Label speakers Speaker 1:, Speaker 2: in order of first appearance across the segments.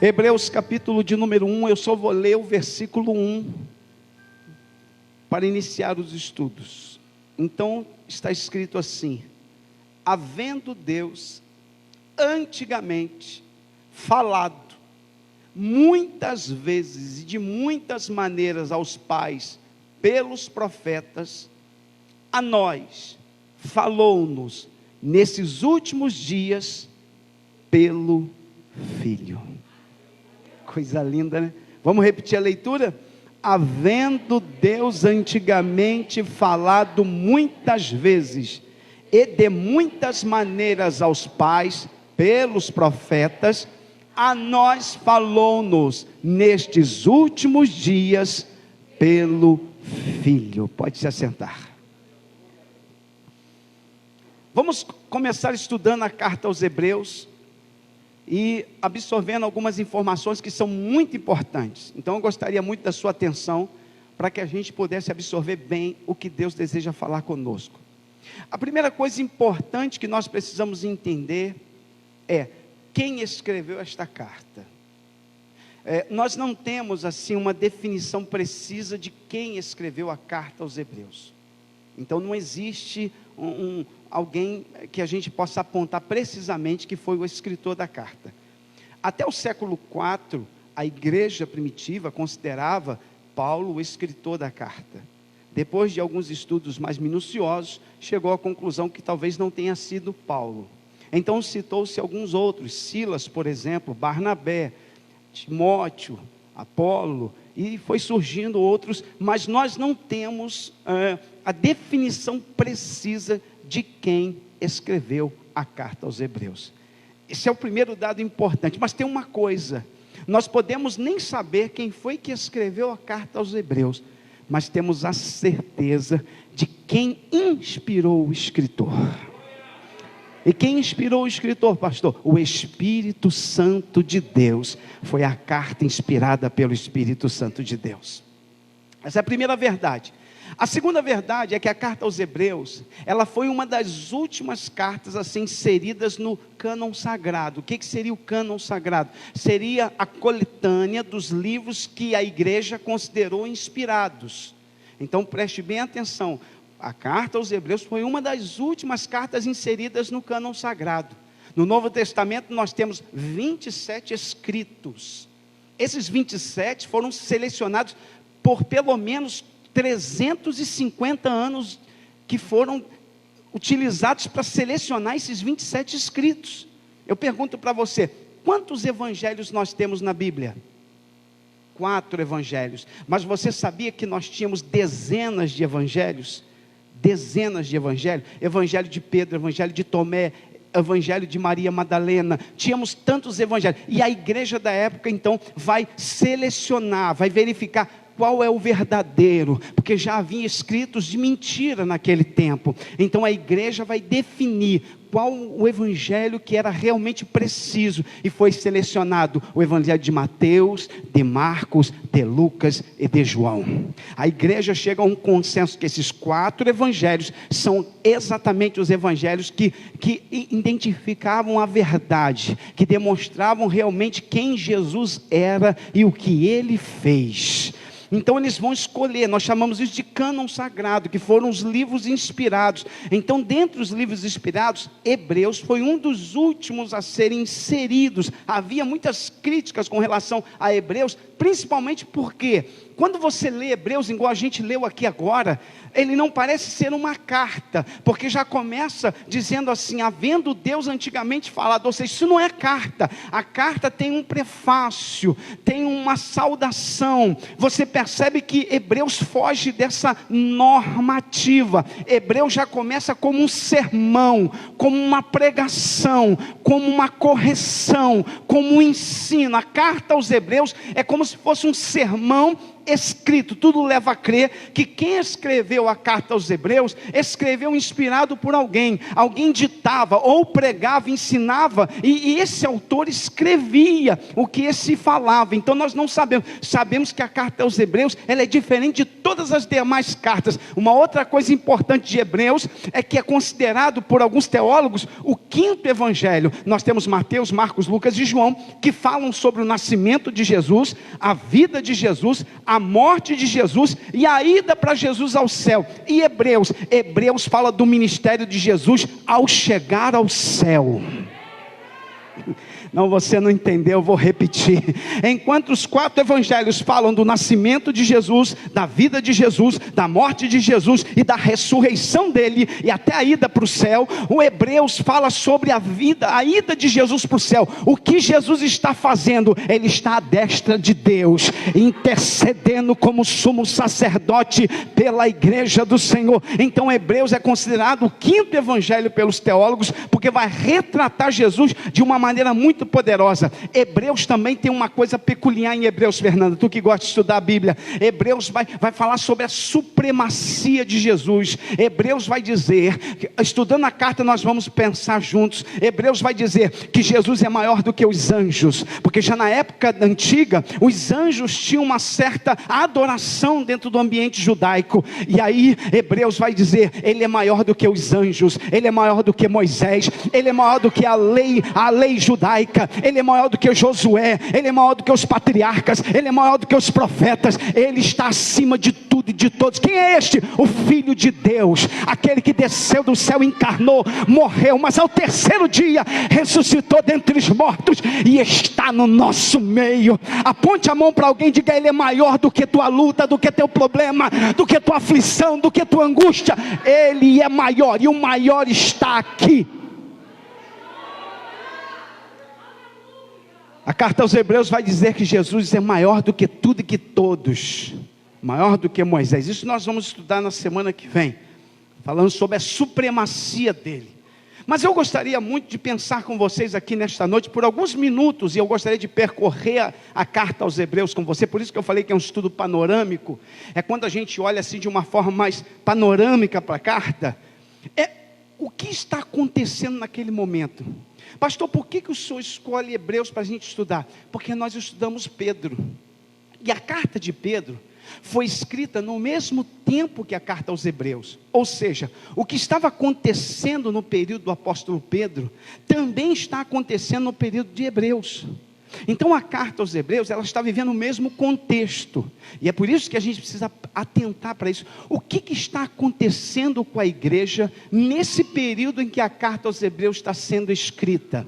Speaker 1: Hebreus capítulo de número 1, eu só vou ler o versículo 1 para iniciar os estudos. Então está escrito assim: havendo Deus antigamente falado muitas vezes e de muitas maneiras aos pais pelos profetas, a nós falou-nos nesses últimos dias pelo Filho. Coisa linda, né? Vamos repetir a leitura? Havendo Deus antigamente falado muitas vezes e de muitas maneiras aos pais pelos profetas, a nós falou-nos nestes últimos dias pelo Filho. Pode se assentar. Vamos começar estudando a carta aos Hebreus e absorvendo algumas informações que são muito importantes. Então eu gostaria muito da sua atenção para que a gente pudesse absorver bem o que Deus deseja falar conosco. A primeira coisa importante que nós precisamos entender é quem escreveu esta carta. Nós não temos assim uma definição precisa de quem escreveu a carta aos Hebreus. Então não existe alguém que a gente possa apontar precisamente que foi o escritor da carta. Até o século IV, a igreja primitiva considerava Paulo o escritor da carta. Depois de alguns estudos mais minuciosos, chegou à conclusão que talvez não tenha sido Paulo. Então citou-se alguns outros, Silas, por exemplo, Barnabé, Timóteo, Apolo, e foi surgindo outros, mas nós não temos a definição precisa de quem escreveu a carta aos Hebreus. Esse é o primeiro dado importante, mas tem uma coisa: nós podemos nem saber quem foi que escreveu a carta aos Hebreus, mas temos a certeza de quem inspirou o escritor. E quem inspirou o escritor, pastor? O Espírito Santo de Deus. Foi a carta inspirada pelo Espírito Santo de Deus. Essa é a primeira verdade. A segunda verdade é que a carta aos Hebreus, ela foi uma das últimas cartas assim inseridas no cânon sagrado. O que seria o cânon sagrado? Seria a coletânea dos livros que a igreja considerou inspirados. Então preste bem atenção. A carta aos Hebreus foi uma das últimas cartas inseridas no cânon sagrado. No Novo Testamento nós temos 27 escritos. Esses 27 foram selecionados por pelo menos 350 anos que foram utilizados para selecionar esses 27 escritos. Eu pergunto para você, quantos evangelhos nós temos na Bíblia? 4 evangelhos. Mas você sabia que nós tínhamos dezenas de evangelhos? Dezenas de evangelhos, evangelho de Pedro, evangelho de Tomé, evangelho de Maria Madalena, tínhamos tantos evangelhos, e a igreja da época então vai selecionar, vai verificar qual é o verdadeiro, porque já havia escritos de mentira naquele tempo. Então a igreja vai definir qual o evangelho que era realmente preciso, e foi selecionado o evangelho de Mateus, de Marcos, de Lucas e de João. A igreja chega a um consenso que esses 4 evangelhos são exatamente os evangelhos que identificavam a verdade, que demonstravam realmente quem Jesus era e o que ele fez. Então eles vão escolher, nós chamamos isso de cânon sagrado, que foram os livros inspirados. Então dentre os livros inspirados, Hebreus foi um dos últimos a serem inseridos. Havia muitas críticas com relação a Hebreus, principalmente porque quando você lê Hebreus, igual a gente leu aqui agora, ele não parece ser uma carta, porque já começa dizendo assim, havendo Deus antigamente falado, ou seja, isso não é carta. A carta tem um prefácio, tem uma saudação. Você percebe que Hebreus foge dessa normativa. Hebreus já começa como um sermão, como uma pregação, como uma correção, como um ensino. A carta aos Hebreus é como se fosse um sermão escrito. Tudo leva a crer que quem escreveu a carta aos Hebreus, escreveu inspirado por alguém ditava, ou pregava, ensinava, e esse autor escrevia o que esse falava. Então nós não sabemos que a carta aos Hebreus, ela é diferente de todas todas as demais cartas. Uma outra coisa importante de Hebreus é que é considerado por alguns teólogos o quinto evangelho. Nós temos Mateus, Marcos, Lucas e João, que falam sobre o nascimento de Jesus, a vida de Jesus, a morte de Jesus e a ida para Jesus ao céu. E Hebreus fala do ministério de Jesus ao chegar ao céu. Não, você não entendeu, eu vou repetir. Enquanto os 4 evangelhos falam do nascimento de Jesus, da vida de Jesus, da morte de Jesus e da ressurreição dele e até a ida para o céu, o Hebreus fala sobre a ida de Jesus para o céu. O que Jesus está fazendo? Ele está à destra de Deus, intercedendo como sumo sacerdote pela igreja do Senhor. Então Hebreus é considerado o quinto evangelho pelos teólogos, porque vai retratar Jesus de uma maneira muito poderosa. Hebreus também tem uma coisa peculiar em Hebreus, Fernanda, tu que gosta de estudar a Bíblia. Hebreus vai falar sobre a supremacia de Jesus. Hebreus vai dizer, estudando a carta nós vamos pensar juntos, Hebreus vai dizer que Jesus é maior do que os anjos, porque já na época antiga, os anjos tinham uma certa adoração dentro do ambiente judaico, e aí Hebreus vai dizer, ele é maior do que os anjos, ele é maior do que Moisés, ele é maior do que a lei judaica, ele é maior do que Josué, ele é maior do que os patriarcas, ele é maior do que os profetas, ele está acima de tudo e de todos. Quem é este? O Filho de Deus, aquele que desceu do céu, encarnou, morreu, mas ao terceiro dia ressuscitou dentre os mortos e está no nosso meio. Aponte a mão para alguém e diga, ele é maior do que tua luta, do que teu problema, do que tua aflição, do que tua angústia. Ele é maior e o maior está aqui. A carta aos Hebreus vai dizer que Jesus é maior do que tudo e que todos, maior do que Moisés. Isso nós vamos estudar na semana que vem, falando sobre a supremacia dele. Mas eu gostaria muito de pensar com vocês aqui nesta noite por alguns minutos, e eu gostaria de percorrer a carta aos Hebreus com você. Por isso que eu falei que é um estudo panorâmico. É quando a gente olha assim de uma forma mais panorâmica para a carta. O que está acontecendo naquele momento? Pastor, por que o senhor escolhe Hebreus para a gente estudar? Porque nós estudamos Pedro, e a carta de Pedro foi escrita no mesmo tempo que a carta aos Hebreus. Ou seja, o que estava acontecendo no período do apóstolo Pedro, também está acontecendo no período de Hebreus. Então a carta aos Hebreus, ela está vivendo o mesmo contexto, e é por isso que a gente precisa atentar para isso. O que está acontecendo com a igreja nesse período em que a carta aos Hebreus está sendo escrita?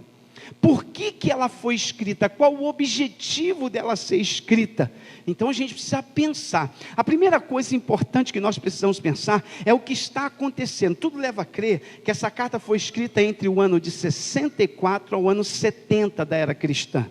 Speaker 1: Por que ela foi escrita? Qual o objetivo dela ser escrita? Então a gente precisa pensar. A primeira coisa importante que nós precisamos pensar é o que está acontecendo. Tudo leva a crer que essa carta foi escrita entre o ano de 64 ao ano 70 da era cristã,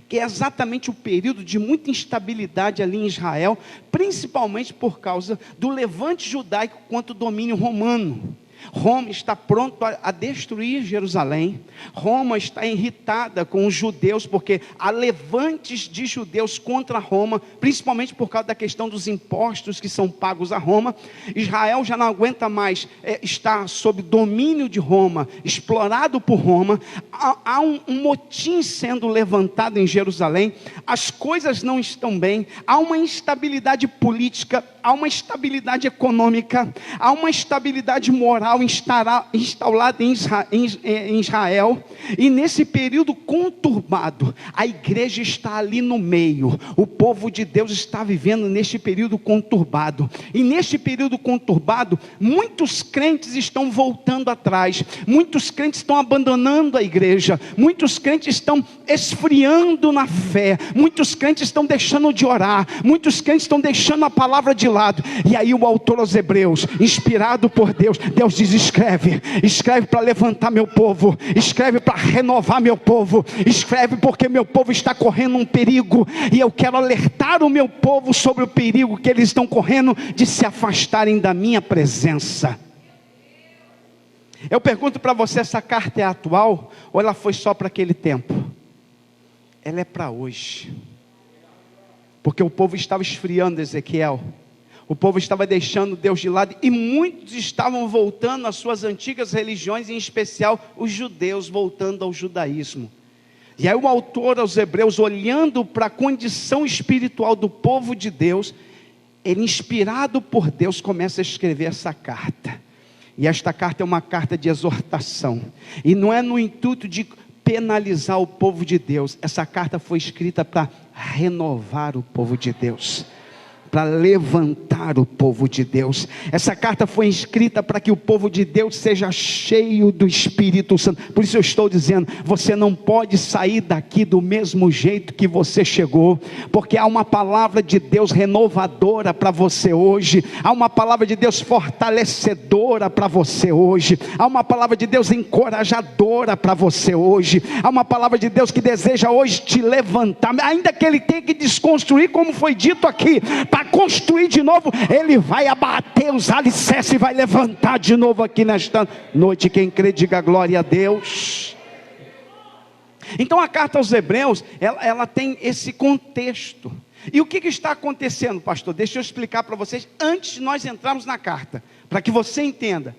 Speaker 1: que é exatamente o período de muita instabilidade ali em Israel, principalmente por causa do levante judaico contra o domínio romano. Roma está pronto a destruir Jerusalém. Roma está irritada com os judeus, porque há levantes de judeus contra Roma, principalmente por causa da questão dos impostos que são pagos a Roma. Israel já não aguenta mais estar sob domínio de Roma, explorado por Roma. Há um motim sendo levantado em Jerusalém. As coisas não estão bem. Há uma instabilidade política, há uma instabilidade econômica, há uma instabilidade moral instalada em Israel, e nesse período conturbado, a igreja está ali no meio, o povo de Deus está vivendo neste período conturbado, e neste período conturbado, muitos crentes estão voltando atrás, muitos crentes estão abandonando a igreja, muitos crentes estão esfriando na fé, muitos crentes estão deixando de orar, muitos crentes estão deixando a palavra de lado, e aí o autor aos Hebreus, inspirado por Deus diz, escreve para levantar meu povo, escreve para renovar meu povo, escreve porque meu povo está correndo um perigo, e eu quero alertar o meu povo sobre o perigo que eles estão correndo de se afastarem da minha presença. Eu pergunto para você, essa carta é atual, ou ela foi só para aquele tempo? Ela é para hoje, porque o povo estava esfriando, Ezequiel, o povo estava deixando Deus de lado, e muitos estavam voltando às suas antigas religiões, em especial os judeus voltando ao judaísmo. E aí o autor aos Hebreus, olhando para a condição espiritual do povo de Deus, ele, inspirado por Deus, começa a escrever essa carta. E esta carta é uma carta de exortação. E não é no intuito de penalizar o povo de Deus. Essa carta foi escrita para renovar o povo de Deus, para levantar o povo de Deus. Essa carta foi escrita para que o povo de Deus seja cheio do Espírito Santo. Por isso eu estou dizendo, você não pode sair daqui do mesmo jeito que você chegou, porque há uma palavra de Deus renovadora para você hoje, há uma palavra de Deus fortalecedora para você hoje, há uma palavra de Deus encorajadora para você hoje, há uma palavra de Deus que deseja hoje te levantar, ainda que ele tenha que desconstruir, como foi dito aqui, para construir de novo, ele vai abater os alicerces e vai levantar de novo aqui nesta noite. Quem crê, diga glória a Deus. Então a carta aos Hebreus, ela tem esse contexto. E o que está acontecendo, pastor? Deixa eu explicar para vocês, antes de nós entrarmos na carta, para que você entenda.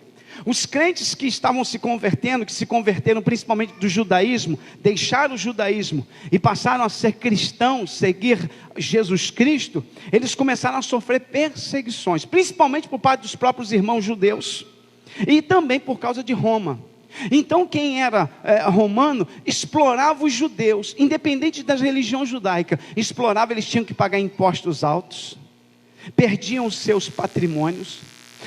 Speaker 1: Os crentes que estavam se convertendo, que se converteram principalmente do judaísmo, deixaram o judaísmo e passaram a ser cristãos, seguir Jesus Cristo, eles começaram a sofrer perseguições, principalmente por parte dos próprios irmãos judeus, e também por causa de Roma. Então quem era romano, explorava os judeus, independente da religião judaica, explorava, eles tinham que pagar impostos altos, perdiam os seus patrimônios.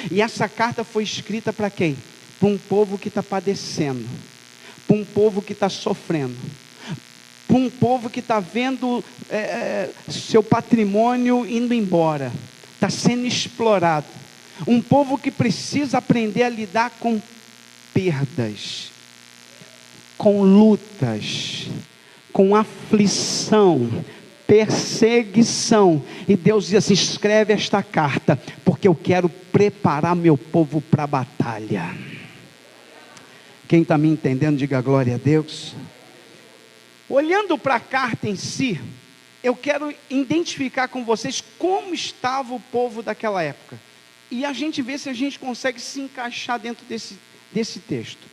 Speaker 1: E essa carta foi escrita para quem? Para um povo que está padecendo, para um povo que está sofrendo, para um povo que está vendo seu patrimônio indo embora, está sendo explorado, um povo que precisa aprender a lidar com perdas, com lutas, com aflição, perseguição. E Deus diz assim: escreve esta carta, porque eu quero preparar meu povo para a batalha. Quem está me entendendo, diga glória a Deus. Olhando para a carta em si, eu quero identificar com vocês como estava o povo daquela época, e a gente vê se a gente consegue se encaixar dentro desse texto.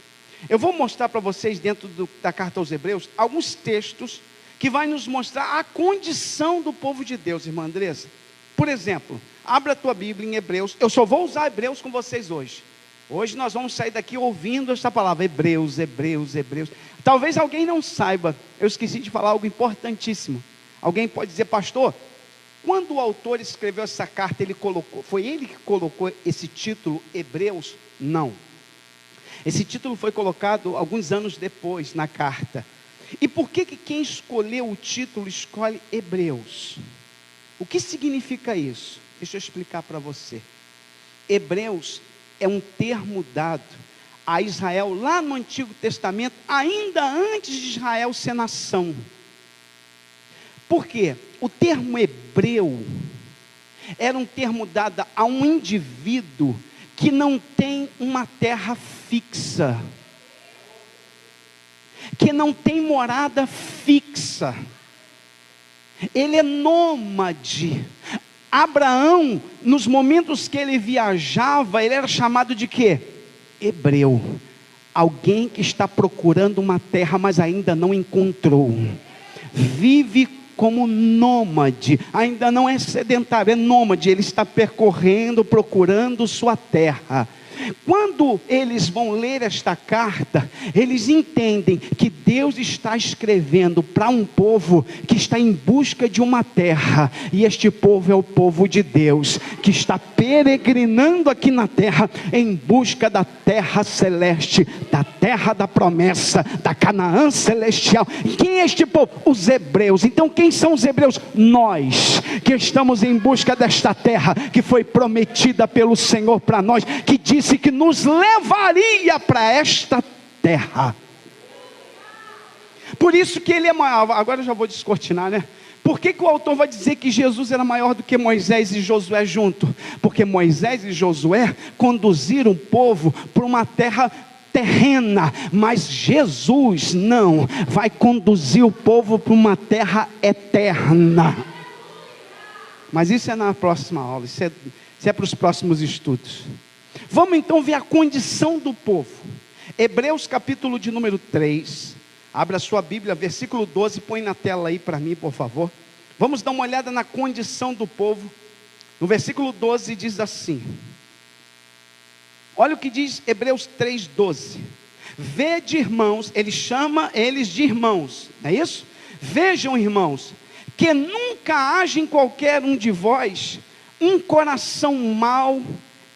Speaker 1: Eu vou mostrar para vocês, dentro da carta aos Hebreus, alguns textos que vai nos mostrar a condição do povo de Deus, irmã Andressa. Por exemplo, abra a tua Bíblia em Hebreus. Eu só vou usar Hebreus com vocês hoje. Hoje nós vamos sair daqui ouvindo essa palavra, Hebreus, Hebreus, Hebreus. Talvez alguém não saiba, eu esqueci de falar algo importantíssimo. Alguém pode dizer: pastor, quando o autor escreveu essa carta, foi ele que colocou esse título, Hebreus? Não. Esse título foi colocado alguns anos depois na carta. E por que quem escolheu o título escolhe Hebreus? O que significa isso? Deixa eu explicar para você. Hebreus é um termo dado a Israel lá no Antigo Testamento, ainda antes de Israel ser nação. Por quê? O termo hebreu era um termo dado a um indivíduo que não tem uma terra fixa, que não tem morada fixa, ele é nômade. Abraão, nos momentos que ele viajava, ele era chamado de quê? Hebreu. Alguém que está procurando uma terra, mas ainda não encontrou. Vive como nômade, ainda não é sedentário, é nômade. Ele está percorrendo, procurando sua terra. Quando eles vão ler esta carta, eles entendem que Deus está escrevendo para um povo que está em busca de uma terra, e este povo é o povo de Deus, que está peregrinando aqui na terra, em busca da terra celeste, da terra da promessa, da Canaã celestial. Quem é este povo? Os hebreus. Então quem são os hebreus? Nós, que estamos em busca desta terra, que foi prometida pelo Senhor para nós, que disse que nos levaria para esta terra. Por isso que ele é maior. Agora eu já vou descortinar, né? Por que o autor vai dizer que Jesus era maior do que Moisés e Josué junto? Porque Moisés e Josué conduziram o povo para uma terra terrena, mas Jesus não, vai conduzir o povo para uma terra eterna. Mas isso é na próxima aula, isso é para os próximos estudos. Vamos então ver a condição do povo. Hebreus capítulo de número 3, abra sua Bíblia, versículo 12, põe na tela aí para mim, por favor. Vamos dar uma olhada na condição do povo. No versículo 12 diz assim, olha o que diz Hebreus 3:12. Vede, irmãos, ele chama eles de irmãos, é isso? Vejam, irmãos, que nunca haja em qualquer um de vós um coração mau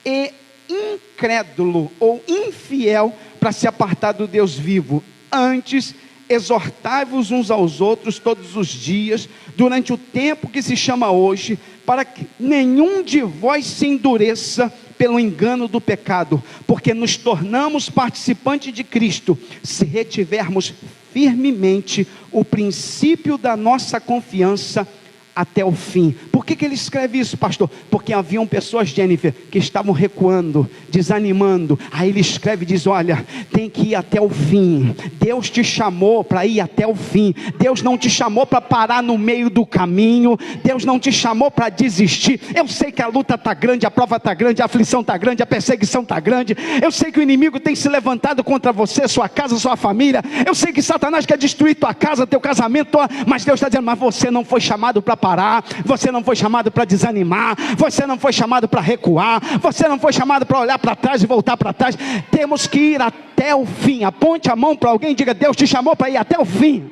Speaker 1: e incrédulo ou infiel para se apartar do Deus vivo. Antes, exortai-vos uns aos outros todos os dias, durante o tempo que se chama hoje, para que nenhum de vós se endureça pelo engano do pecado, porque nos tornamos participantes de Cristo, se retivermos firmemente o princípio da nossa confiança até o fim. Por que ele escreve isso, pastor? Porque haviam pessoas, Jennifer, que estavam recuando, desanimando. Aí ele escreve e diz, olha, tem que ir até o fim. Deus te chamou para ir até o fim. Deus não te chamou para parar no meio do caminho. Deus não te chamou para desistir. Eu sei que a luta está grande, a prova está grande, a aflição está grande, a perseguição está grande. Eu sei que o inimigo tem se levantado contra você, sua casa, sua família. Eu sei que Satanás quer destruir tua casa, teu casamento, mas Deus está dizendo, mas você não foi chamado para parar, você não foi chamado para desanimar, você não foi chamado para recuar, você não foi chamado para olhar para trás e voltar para trás. Temos que ir até o fim. Aponte a mão para alguém e diga, Deus te chamou para ir até o fim.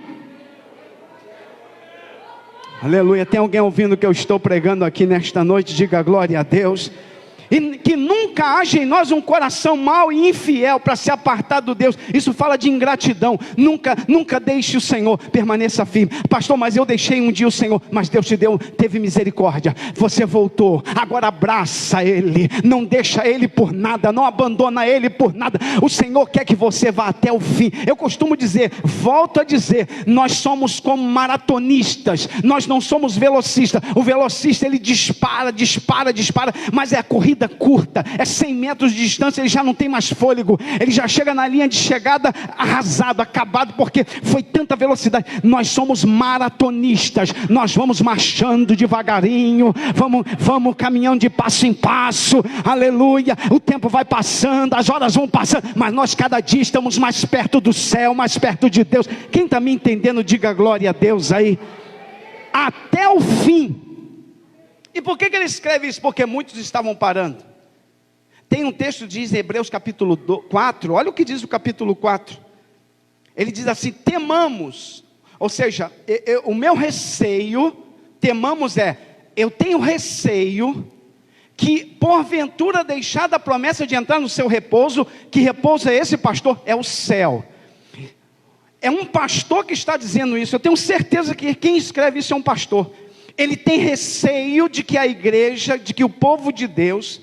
Speaker 1: Aleluia. Tem alguém ouvindo o que eu estou pregando aqui nesta noite? Diga glória a Deus. E que nunca haja em nós um coração mau e infiel para se apartar do Deus. Isso fala de ingratidão. Nunca deixe o Senhor, permaneça firme. Pastor, mas eu deixei um dia o Senhor, mas Deus teve misericórdia, você voltou, agora abraça Ele, não deixa Ele por nada, não abandona Ele por nada. O Senhor quer que você vá até o fim. Eu costumo dizer, volto a dizer, nós somos como maratonistas, nós não somos velocistas. O velocista, ele dispara, mas é a corrida curta, é 100 metros de distância, ele já não tem mais fôlego, ele já chega na linha de chegada arrasado, acabado, porque foi tanta velocidade. Nós somos maratonistas, nós vamos marchando devagarinho, vamos caminhando de passo em passo, aleluia. O tempo vai passando, as horas vão passando, mas nós cada dia estamos mais perto do céu, mais perto de Deus. Quem está me entendendo, diga glória a Deus aí. Até o fim. E por que ele escreve isso? Porque muitos estavam parando. Tem um texto que diz em Hebreus capítulo 4, olha o que diz o capítulo 4. Ele diz assim, temamos, ou seja, o meu receio, temamos eu tenho receio que porventura deixada a promessa de entrar no seu repouso. Que repouso é esse, pastor? É o céu. É um pastor que está dizendo isso. Eu tenho certeza que quem escreve isso é um pastor. Ele tem receio de que a igreja, de que o povo de Deus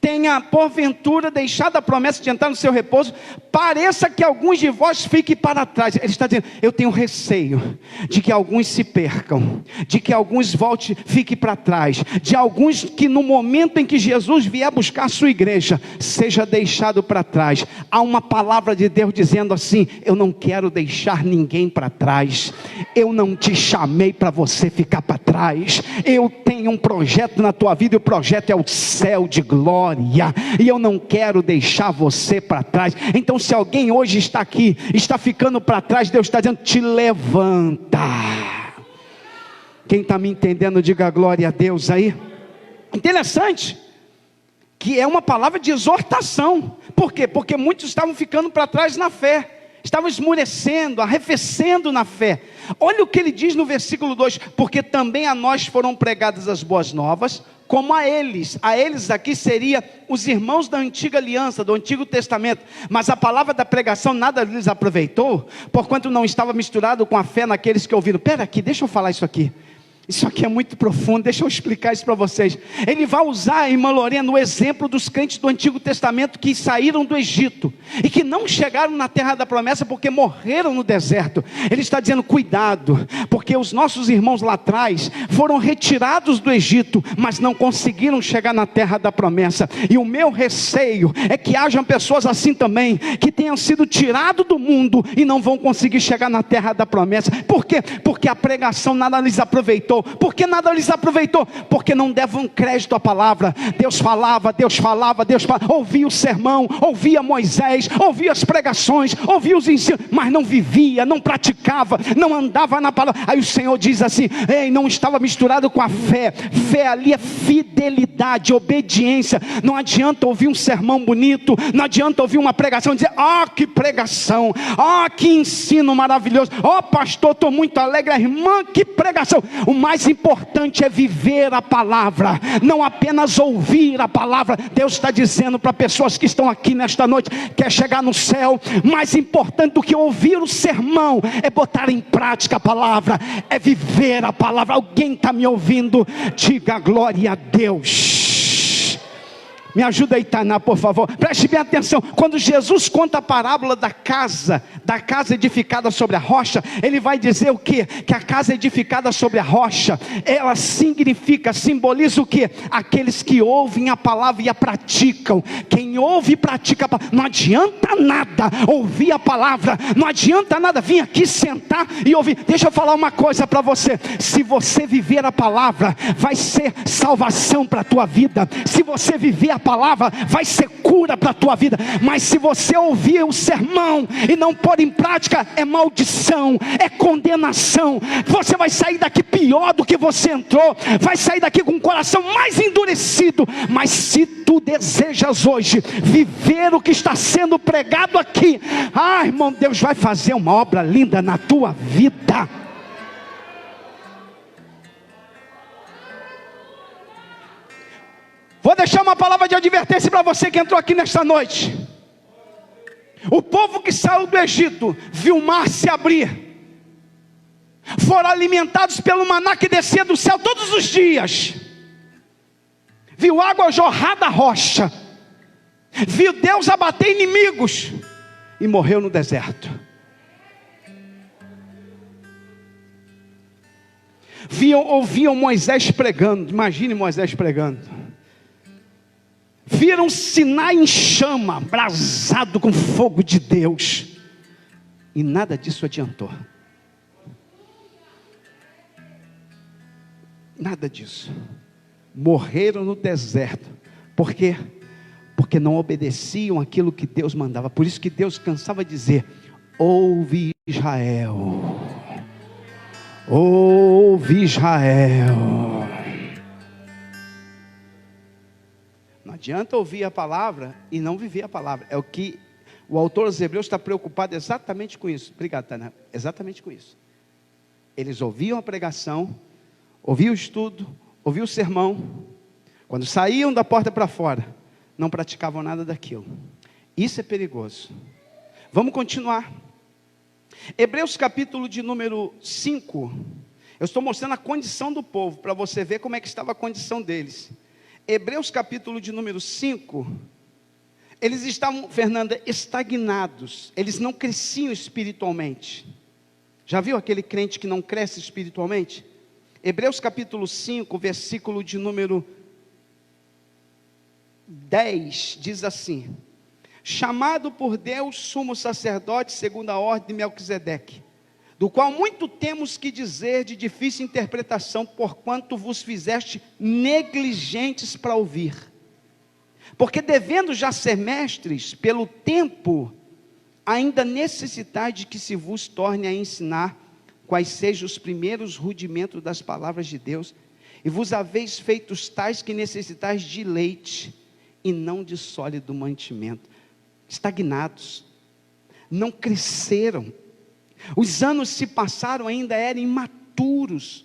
Speaker 1: tenha porventura deixado a promessa de entrar no seu repouso, pareça que alguns de vós fiquem para trás. Ele está dizendo, eu tenho receio de que alguns se percam, de que alguns fiquem para trás, de alguns que no momento em que Jesus vier buscar a sua igreja, seja deixado para trás. Há uma palavra de Deus dizendo assim, eu não quero deixar ninguém para trás, eu não te chamei para você ficar para trás, eu tenho um projeto na tua vida, e o projeto é o céu de glória, e eu não quero deixar você para trás. Então se alguém hoje está aqui, está ficando para trás, Deus está dizendo, te levanta. Quem está me entendendo, diga glória a Deus aí. Interessante, que é uma palavra de exortação. Por quê? Porque muitos estavam ficando para trás na fé, estavam esmorecendo, arrefecendo na fé. Olha o que ele diz no versículo 2, porque também a nós foram pregadas as boas novas, como a eles aqui seria os irmãos da antiga aliança, do Antigo Testamento, mas a palavra da pregação nada lhes aproveitou, porquanto não estava misturado com a fé naqueles que ouviram. Espera aqui, deixa eu falar isso aqui. Isso aqui é muito profundo, deixa eu explicar isso para vocês. Ele vai usar, irmã Lorena, o exemplo dos crentes do Antigo Testamento que saíram do Egito e que não chegaram na terra da promessa porque morreram no deserto. Ele está dizendo, cuidado, porque os nossos irmãos lá atrás foram retirados do Egito, mas não conseguiram chegar na terra da promessa. E o meu receio é que hajam pessoas assim também, que tenham sido tirados do mundo e não vão conseguir chegar na terra da promessa. Por quê? Porque a pregação nada lhes aproveitou, aproveitou. Por que nada lhes aproveitou? Porque não davam crédito à palavra. Deus falava, Deus falava, Deus falava. Ouvia o sermão, ouvia Moisés, ouvia as pregações, ouvia os ensinos, mas não vivia, não praticava, não andava na palavra. Aí o Senhor diz assim: ei, não estava misturado com a fé. Fé ali é fidelidade, obediência. Não adianta ouvir um sermão bonito, não adianta ouvir uma pregação e dizer: ah, que pregação, ah, que ensino maravilhoso, ó pastor, estou muito alegre, irmã, que pregação. O mais importante é viver a palavra, não apenas ouvir a palavra. Deus está dizendo para pessoas que estão aqui nesta noite: quer chegar no céu, mais importante do que ouvir o sermão é botar em prática a palavra, é viver a palavra. Alguém está me ouvindo? Diga glória a Deus. Me ajuda aí, Tainá, por favor. Preste bem atenção. Quando Jesus conta a parábola da casa edificada sobre a rocha, ele vai dizer o quê? Que a casa edificada sobre a rocha, ela simboliza o quê? Aqueles que ouvem a palavra e a praticam. Quem ouve e pratica a palavra. Não adianta nada ouvir a palavra, não adianta nada vir aqui sentar e ouvir. Deixa eu falar uma coisa para você: se você viver a palavra, vai ser salvação para a tua vida. Se você viver a palavra, vai ser cura para a tua vida. Mas se você ouvir o sermão e não pôr em prática, é maldição, é condenação. Você vai sair daqui pior do que você entrou, vai sair daqui com o coração mais endurecido. Mas se tu desejas hoje viver o que está sendo pregado aqui, irmão, Deus vai fazer uma obra linda na tua vida. Vou deixar uma palavra de advertência para você que entrou aqui nesta noite. O povo que saiu do Egito viu o mar se abrir, foram alimentados pelo maná que descia do céu todos os dias, viu água jorrar da rocha, viu Deus abater inimigos e morreu no deserto. Ouviam Moisés pregando. Imagine Moisés pregando. Viram Sinai em chama, brasado com fogo de Deus, e nada disso adiantou. Nada disso. Morreram no deserto. Por quê? Porque não obedeciam aquilo que Deus mandava. Por isso que Deus cansava de dizer: ouve Israel, ouve Israel. Não adianta ouvir a palavra e não viver a palavra. É o que o autor dos Hebreus está preocupado exatamente com isso. Obrigado, Tana. Exatamente com isso. Eles ouviam a pregação, ouviam o estudo, ouviam o sermão. Quando saíam da porta para fora, não praticavam nada daquilo. Isso é perigoso. Vamos continuar. Hebreus capítulo de número 5. Eu estou mostrando a condição do povo, para você ver como é que estava a condição deles. Hebreus capítulo de número 5, eles estavam, Fernanda, estagnados, eles não cresciam espiritualmente. Já viu aquele crente que não cresce espiritualmente? Hebreus capítulo 5, versículo de número 10, diz assim: chamado por Deus sumo sacerdote segundo a ordem de Melquisedeque, do qual muito temos que dizer de difícil interpretação, porquanto vos fizeste negligentes para ouvir. Porque devendo já ser mestres, pelo tempo, ainda necessitais de que se vos torne a ensinar quais sejam os primeiros rudimentos das palavras de Deus, e vos haveis feitos tais que necessitais de leite, e não de sólido mantimento. Estagnados, não cresceram. Os anos se passaram, ainda eram imaturos,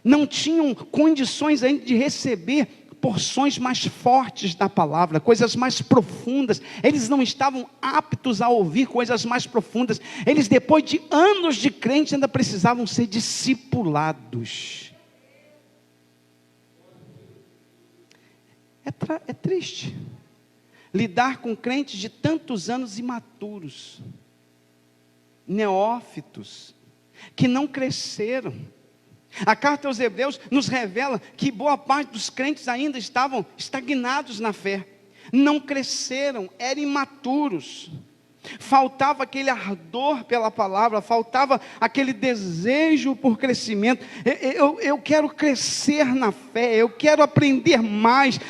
Speaker 1: não tinham condições ainda de receber porções mais fortes da palavra, coisas mais profundas. Eles não estavam aptos a ouvir coisas mais profundas. Eles, depois de anos de crente, ainda precisavam ser discipulados. É triste lidar com crentes de tantos anos imaturos, neófitos, que não cresceram. A carta aos Hebreus nos revela que boa parte dos crentes ainda estavam estagnados na fé, não cresceram, eram imaturos. faltava aquele ardor pela palavra, faltava aquele desejo por crescimento. Eu quero crescer na fé, eu quero aprender mais.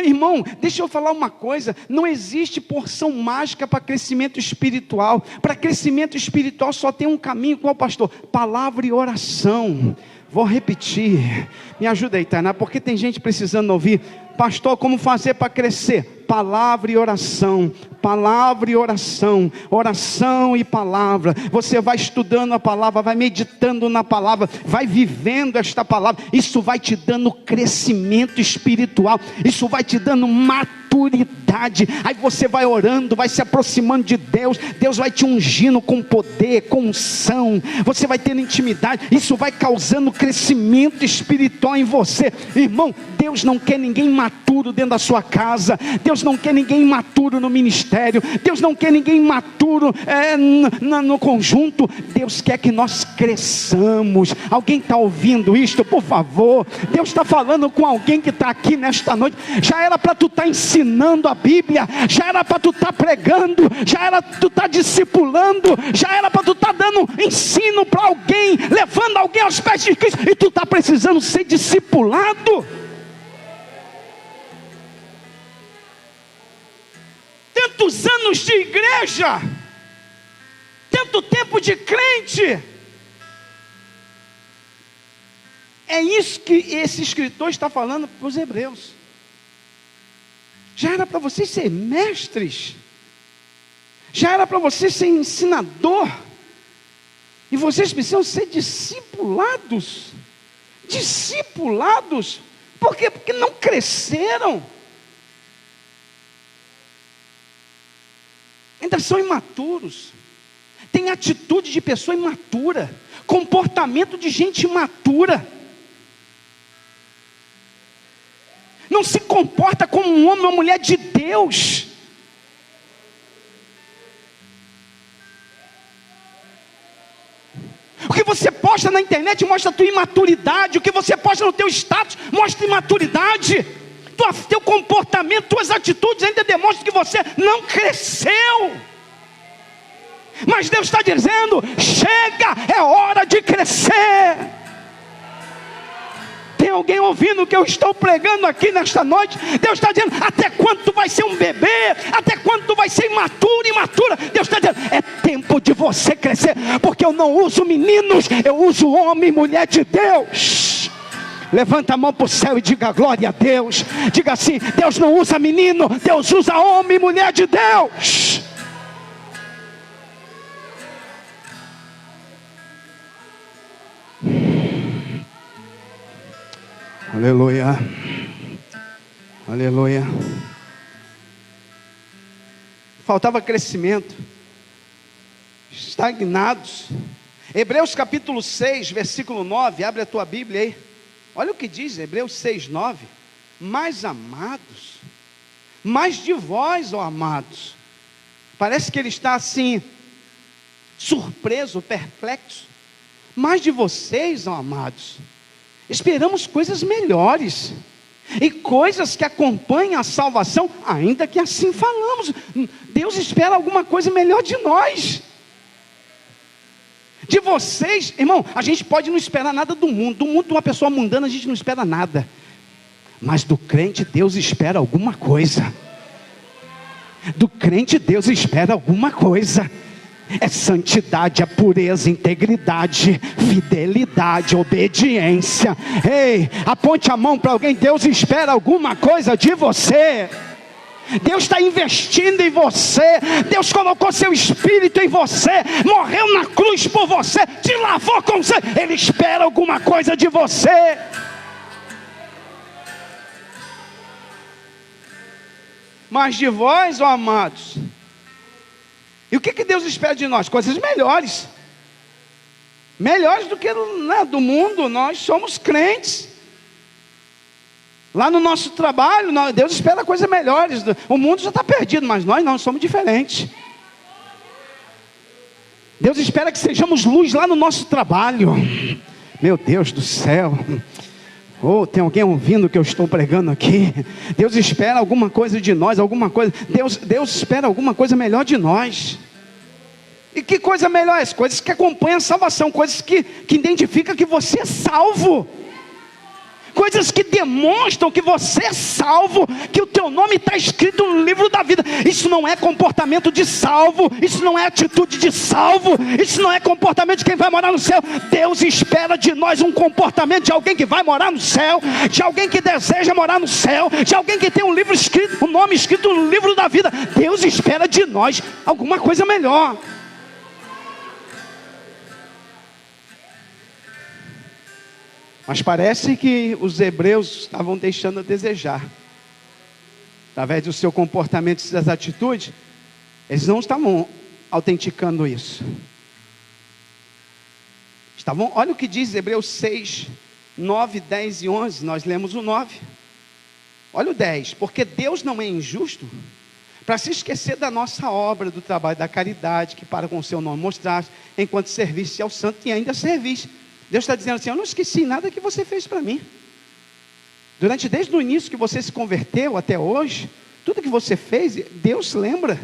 Speaker 1: Irmão, deixa eu falar uma coisa: não existe porção mágica para crescimento espiritual. Para crescimento espiritual só tem um caminho. Qual, pastor? Palavra e oração. Vou repetir, me ajuda aí, Tainá, porque tem gente precisando ouvir. Pastor, como fazer para crescer? Palavra e oração, palavra e oração, oração e palavra. Você vai estudando a palavra, vai meditando na palavra, vai vivendo esta palavra. Isso vai te dando crescimento espiritual, isso vai te dando maturidade. Aí você vai orando, vai se aproximando de Deus, Deus vai te ungindo com poder, com unção, você vai tendo intimidade, isso vai causando crescimento espiritual em você. Irmão, Deus não quer ninguém imaturo dentro da sua casa, Deus não quer ninguém imaturo no ministério, Deus não quer ninguém imaturo no conjunto. Deus quer que nós cresçamos. Alguém está ouvindo isto? Por favor, Deus está falando com alguém que está aqui nesta noite. Já era para tu estar ensinando a Bíblia, já era para tu estar pregando, já era para tu estar discipulando, já era para tu estar dando ensino para alguém, levando alguém aos pés de Cristo, e tu está precisando ser discipulado. Tantos anos de igreja, tanto tempo de crente. É isso que esse escritor está falando para os hebreus. Já era para vocês ser mestres, já era para vocês ser ensinador, e vocês precisam ser discipulados. Discipulados. Por quê? Porque não cresceram, ainda são imaturos, tem atitude de pessoa imatura, comportamento de gente imatura, não se comporta como um homem ou uma mulher de Deus. O que você posta na internet mostra a tua imaturidade, o que você posta no teu status mostra imaturidade. Teu comportamento, tuas atitudes ainda demonstram que você não cresceu. Mas Deus está dizendo: chega, é hora de crescer. Tem alguém ouvindo o que eu estou pregando aqui nesta noite? Deus está dizendo: até quando tu vai ser um bebê? Até quando tu vai ser imaturo, imatura? Deus está dizendo: é tempo de você crescer, porque eu não uso meninos, eu uso homem e mulher de Deus. Levanta a mão para o céu e diga glória a Deus. Diga assim: Deus não usa menino, Deus usa homem e mulher de Deus. Aleluia, aleluia. Faltava crescimento, estagnados. Hebreus capítulo 6, versículo 9, abre a tua Bíblia aí. Olha o que diz Hebreus 6, 9. Mas amados, mais de vós, ó amados. Parece que ele está assim, surpreso, perplexo. Mais de vocês, ó amados, esperamos coisas melhores, e coisas que acompanhem a salvação, ainda que assim falamos. Deus espera alguma coisa melhor de nós. De vocês, irmão, a gente pode não esperar nada do mundo. Do mundo de uma pessoa mundana a gente não espera nada. Mas do crente Deus espera alguma coisa. Do crente Deus espera alguma coisa. É santidade, é pureza, integridade, fidelidade, obediência. Ei, aponte a mão para alguém. Deus espera alguma coisa de você. Deus está investindo em você. Deus colocou seu Espírito em você, morreu na cruz por você, te lavou com você. Ele espera alguma coisa de você. Mas de vós, ó amados, e o que Deus espera de nós? Coisas melhores, melhores do que do mundo. Nós somos crentes. Lá no nosso trabalho, Deus espera coisas melhores. O mundo já está perdido, mas nós não, somos diferentes. Deus espera que sejamos luz lá no nosso trabalho. Meu Deus do céu. Oh, tem alguém ouvindo o que eu estou pregando aqui? Deus espera alguma coisa de nós, alguma coisa. Deus espera alguma coisa melhor de nós. E que coisa melhor é essa? Coisas que acompanham a salvação, coisas que identificam que você é salvo. Coisas que demonstram que você é salvo, que o teu nome está escrito no livro da vida. Isso não é comportamento de salvo, isso não é atitude de salvo, isso não é comportamento de quem vai morar no céu. Deus espera de nós um comportamento de alguém que vai morar no céu, de alguém que deseja morar no céu, de alguém que tem um livro escrito, um nome escrito no livro da vida. Deus espera de nós alguma coisa melhor. Mas parece que os hebreus estavam deixando a desejar. Através do seu comportamento e das atitudes, eles não estavam autenticando isso. Olha o que diz Hebreus 6, 9, 10 e 11. Nós lemos o 9. Olha o 10. Porque Deus não é injusto para se esquecer da nossa obra, do trabalho da caridade, que para com o seu nome mostraste, enquanto servisse ao santo e ainda serviste. Deus está dizendo assim: eu não esqueci nada que você fez para mim. Desde o início que você se converteu até hoje, tudo que você fez, Deus lembra.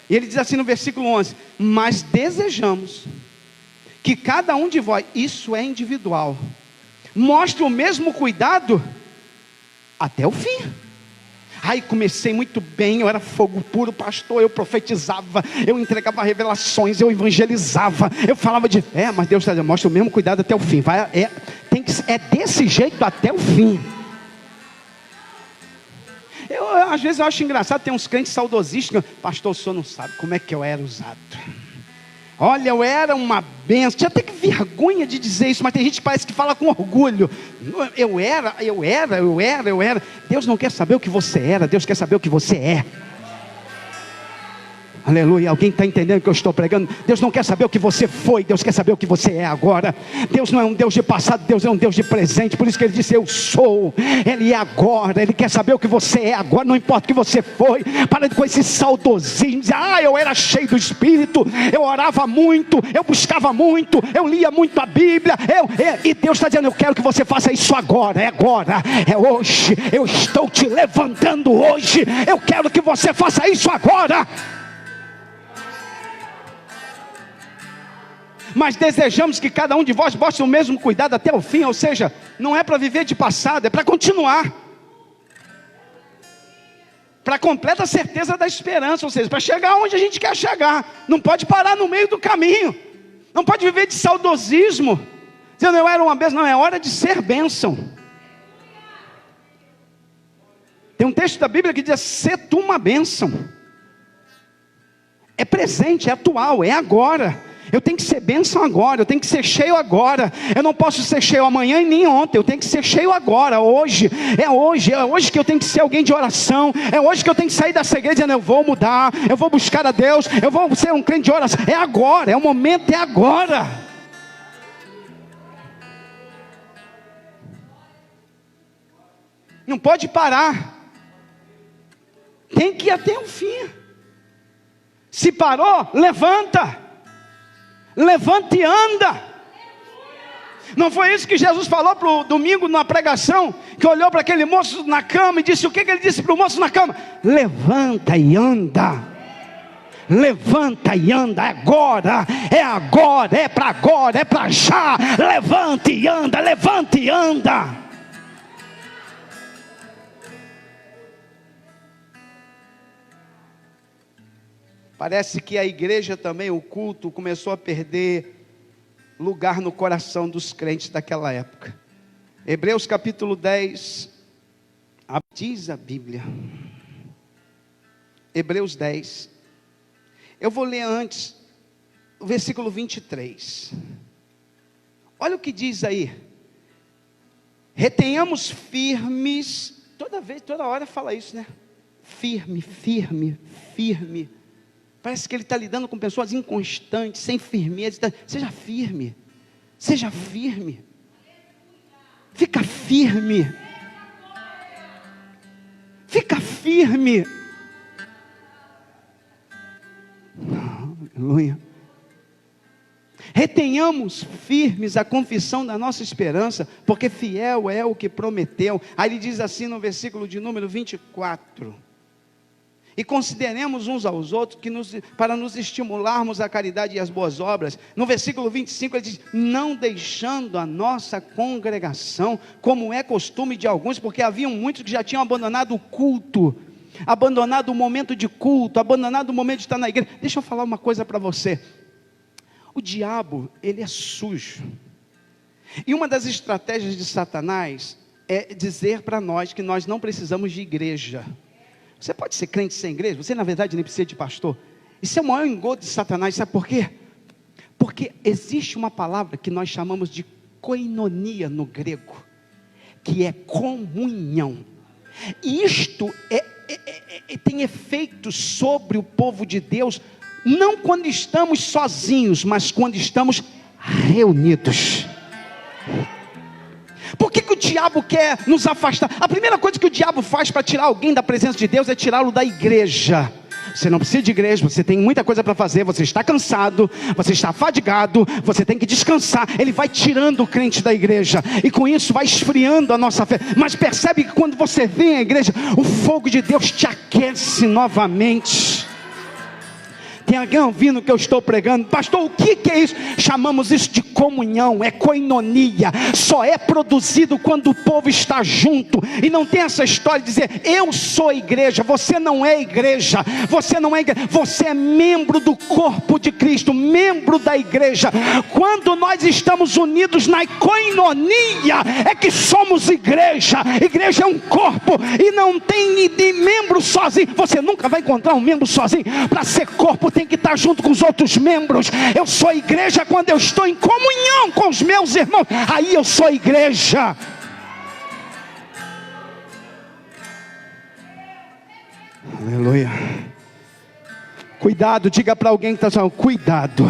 Speaker 1: E Ele diz assim no versículo 11: mas desejamos que cada um de vós, isso é individual, mostre o mesmo cuidado até o fim. Aí comecei muito bem, eu era fogo puro, pastor, eu profetizava, eu entregava revelações, eu evangelizava, eu falava mas Deus está dizendo, mostra o mesmo cuidado até o fim, é desse jeito até o fim. Às vezes eu acho engraçado, tem uns crentes saudosistas, pastor, o senhor não sabe como é que eu era usado. Olha, eu era uma benção. Tinha até que vergonha de dizer isso, mas tem gente que parece que fala com orgulho. Eu era. Deus não quer saber o que você era, Deus quer saber o que você é. Aleluia, alguém está entendendo o que eu estou pregando? Deus não quer saber o que você foi, Deus quer saber o que você é agora. Deus não é um Deus de passado, Deus é um Deus de presente. Por isso que Ele disse, eu sou. Ele é agora, Ele quer saber o que você é agora. Não importa o que você foi. Para com esse saudosismo, dizer, eu era cheio do Espírito, eu orava muito, eu buscava muito, eu lia muito a Bíblia, e Deus está dizendo, eu quero que você faça isso agora, é hoje. Eu estou te levantando hoje, eu quero que você faça isso agora. Mas desejamos que cada um de vós mostre o mesmo cuidado até o fim. Ou seja, não é para viver de passado, é para continuar, para completa certeza da esperança. Ou seja, para chegar onde a gente quer chegar. Não pode parar no meio do caminho, não pode viver de saudosismo, dizendo eu era uma bênção. Não, é hora de ser bênção. Tem um texto da Bíblia que diz, sê tu uma bênção. É presente, é atual, é agora. Eu tenho que ser bênção agora, eu tenho que ser cheio agora. Eu não posso ser cheio amanhã e nem ontem, eu tenho que ser cheio agora, hoje. É hoje que eu tenho que ser alguém de oração. É hoje que eu tenho que sair dessa igreja dizendo, eu vou mudar, eu vou buscar a Deus, eu vou ser um crente de oração. É agora, é o momento, é agora. Não pode parar, tem que ir até o fim. Se parou, levanta e anda. Não foi isso que Jesus falou para o domingo na pregação? Que olhou para aquele moço na cama e disse, o que ele disse para o moço na cama? Levanta e anda. Levanta e anda, é para já. Levanta e anda. Parece que a igreja também, o culto, começou a perder lugar no coração dos crentes daquela época. Hebreus capítulo 10, diz a Bíblia. Hebreus 10. Eu vou ler antes, o versículo 23. Olha o que diz aí. Retenhamos firmes, toda hora fala isso, né? Firme. Parece que ele está lidando com pessoas inconstantes, sem firmeza. Seja firme. Fica firme. Aleluia. Retenhamos firmes a confissão da nossa esperança, porque fiel é o que prometeu. Aí ele diz assim no versículo de número 24. E consideremos uns aos outros para nos estimularmos à caridade e às boas obras. No versículo 25 ele diz: não deixando a nossa congregação, como é costume de alguns, porque haviam muitos que já tinham abandonado o culto, abandonado o momento de culto, abandonado o momento de estar na igreja. Deixa eu falar uma coisa para você. O diabo, ele é sujo. E uma das estratégias de Satanás é dizer para nós que nós não precisamos de igreja. Você pode ser crente sem igreja, você na verdade nem precisa de pastor. Isso é o maior engodo de Satanás, sabe por quê? Porque existe uma palavra que nós chamamos de koinonia no grego, que é comunhão. E isto tem efeito sobre o povo de Deus, não quando estamos sozinhos, mas quando estamos reunidos. Por que o diabo quer nos afastar? A primeira coisa que o diabo faz para tirar alguém da presença de Deus é tirá-lo da igreja. Você não precisa de igreja, você tem muita coisa para fazer, você está cansado, você está fadigado, você tem que descansar. Ele vai tirando o crente da igreja, e com isso vai esfriando a nossa fé. Mas percebe que quando você vem à igreja, o fogo de Deus te aquece novamente. Tem alguém ouvindo o que eu estou pregando? Pastor, o que é isso? Chamamos isso de comunhão, é koinonia. Só é produzido quando o povo está junto. E não tem essa história de dizer: eu sou igreja. Você não é igreja. Você não é igreja. Você é membro do corpo de Cristo, membro da igreja. Quando nós estamos unidos na koinonia, é que somos igreja. Igreja é um corpo, e não tem membro sozinho. Você nunca vai encontrar um membro sozinho. Para ser corpo tem que estar junto com os outros membros. Eu sou igreja quando eu estou em comunhão com os meus irmãos. Aí eu sou igreja. Aleluia. Cuidado, diga para alguém que está falando: cuidado.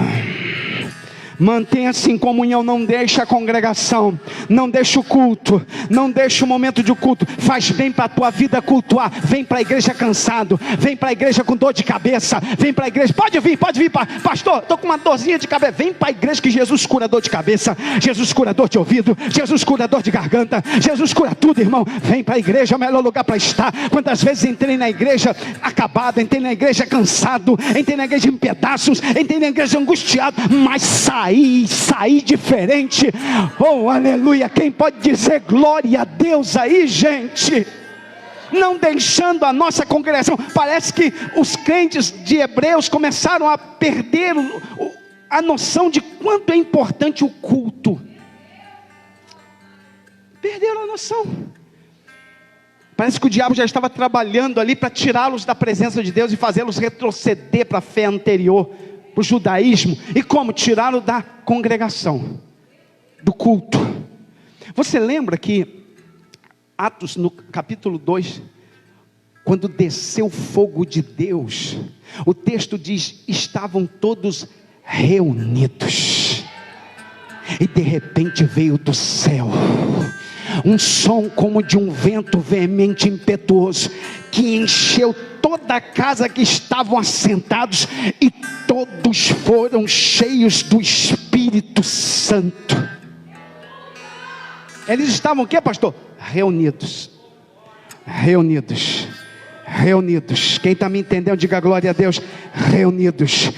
Speaker 1: Mantenha-se em comunhão, não deixe a congregação, não deixe o culto, não deixe o momento de culto. Faz bem para a tua vida cultuar. Vem para a igreja cansado, vem para a igreja com dor de cabeça, vem para a igreja, pode vir, pastor, estou com uma dorzinha de cabeça. Vem para a igreja que Jesus cura dor de cabeça, Jesus cura dor de ouvido, Jesus cura dor de garganta, Jesus cura tudo, irmão. Vem para a igreja, é o melhor lugar para estar. Quantas vezes entrei na igreja acabado, entrei na igreja cansado, entrei na igreja em pedaços, entrei na igreja angustiado, mas saí diferente. Oh, aleluia. Quem pode dizer glória a Deus aí, gente? Não deixando a nossa congregação. Parece que os crentes de Hebreus começaram a perder a noção de quanto é importante o culto. Perderam a noção. Parece que o diabo já estava trabalhando ali para tirá-los da presença de Deus e fazê-los retroceder para a fé anterior, para o judaísmo. E como? Tirá-lo da congregação, do culto. Você lembra que Atos no capítulo 2, quando desceu o fogo de Deus, o texto diz: estavam todos reunidos, e de repente veio do céu um som como de um vento veemente e impetuoso, que encheu toda a casa que estavam assentados, e todos foram cheios do Espírito Santo. Eles estavam o quê, pastor? Reunidos. Quem está me entendendo, diga glória a Deus. Reunidos.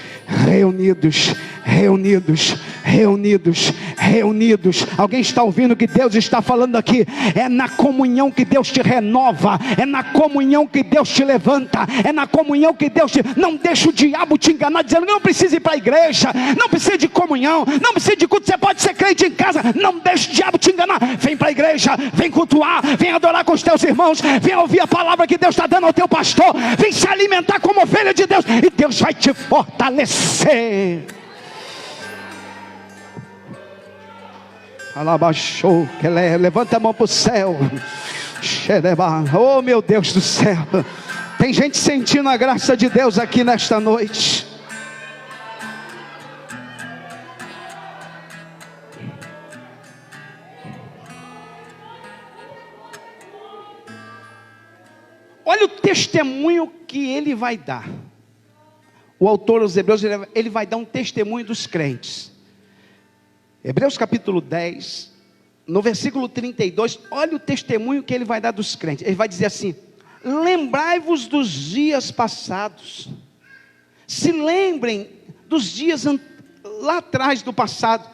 Speaker 1: Alguém está ouvindo o que Deus está falando aqui? É na comunhão que Deus te renova, é na comunhão que Deus te levanta, é na comunhão que Deus te... Não deixa o diabo te enganar, dizendo: não precisa ir para a igreja, não precisa de comunhão, não precisa de culto, você pode ser crente em casa. Não deixa o diabo te enganar. Vem para a igreja, vem cultuar, vem adorar com os teus irmãos, vem ouvir a palavra que Deus está dando ao teu pastor, vem se alimentar como ovelha de Deus, e Deus vai te fortalecer. Alabaxou, levanta a mão para o céu. Oh, meu Deus do céu, tem gente sentindo a graça de Deus aqui nesta noite. Olha o testemunho que ele vai dar. O autor dos Hebreus, ele vai dar um testemunho dos crentes. Hebreus capítulo 10, no versículo 32, olha o testemunho que ele vai dar dos crentes. Ele vai dizer assim: lembrai-vos dos dias passados. Se lembrem dos dias lá atrás do passado,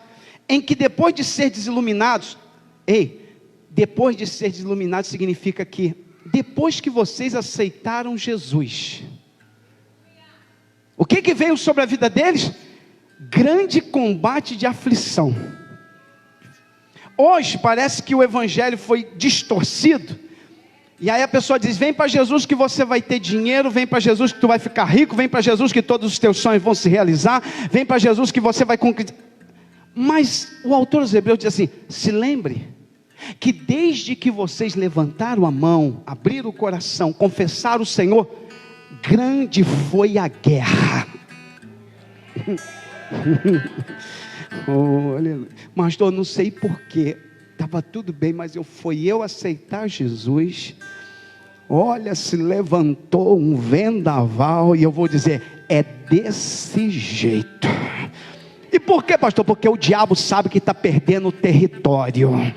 Speaker 1: em que depois de ser iluminados, depois de ser iluminados significa que, depois que vocês aceitaram Jesus, o que veio sobre a vida deles? Grande combate de aflição. Hoje parece que o evangelho foi distorcido, e aí a pessoa diz: vem para Jesus que você vai ter dinheiro, vem para Jesus que tu vai ficar rico, vem para Jesus que todos os teus sonhos vão se realizar, vem para Jesus que você vai conquistar. Mas o autor dos Hebreus diz assim: se lembre que desde que vocês levantaram a mão, abriram o coração, confessaram o Senhor, grande foi a guerra. Oh, aleluia. Mas eu não sei porquê, estava tudo bem, mas foi eu aceitar Jesus, olha, se levantou um vendaval, e eu vou dizer, é desse jeito. E por quê, pastor? Porque o diabo sabe que está perdendo o território,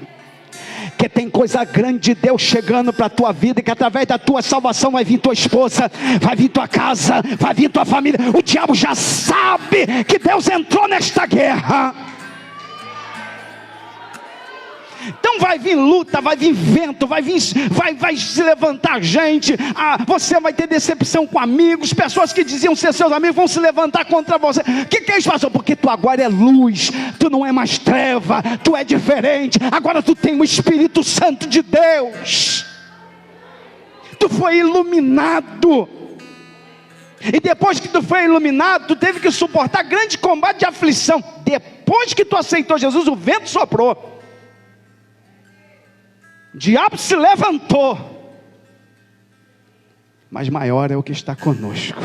Speaker 1: que tem coisa grande de Deus chegando para a tua vida, e que através da tua salvação vai vir tua esposa, vai vir tua casa, vai vir tua família. O diabo já sabe que Deus entrou nesta guerra. Então vai vir luta, vai vir vento, vai se levantar gente, você vai ter decepção com amigos, pessoas que diziam ser seus amigos vão se levantar contra você. O que é isso, pastor? Porque tu agora é luz, tu não é mais treva, tu é diferente, agora tu tem o Espírito Santo de Deus, tu foi iluminado, e depois que tu foi iluminado, tu teve que suportar grande combate de aflição. Depois que tu aceitou Jesus, o vento soprou, o diabo se levantou, mas maior é o que está conosco.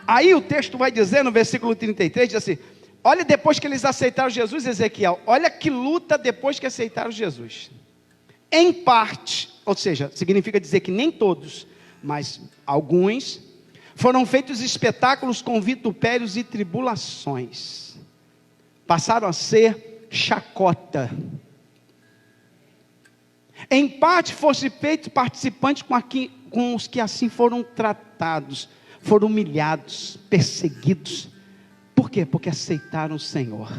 Speaker 1: Aí o texto vai dizer no versículo 33, diz assim: olha, depois que eles aceitaram Jesus, Ezequiel, olha que luta depois que aceitaram Jesus. Em parte, ou seja, significa dizer que nem todos, mas alguns, foram feitos espetáculos com vitupérios e tribulações, passaram a ser chacota. Em parte fosse feito participante com os que assim foram tratados, foram humilhados, perseguidos. Por quê? Porque aceitaram o Senhor.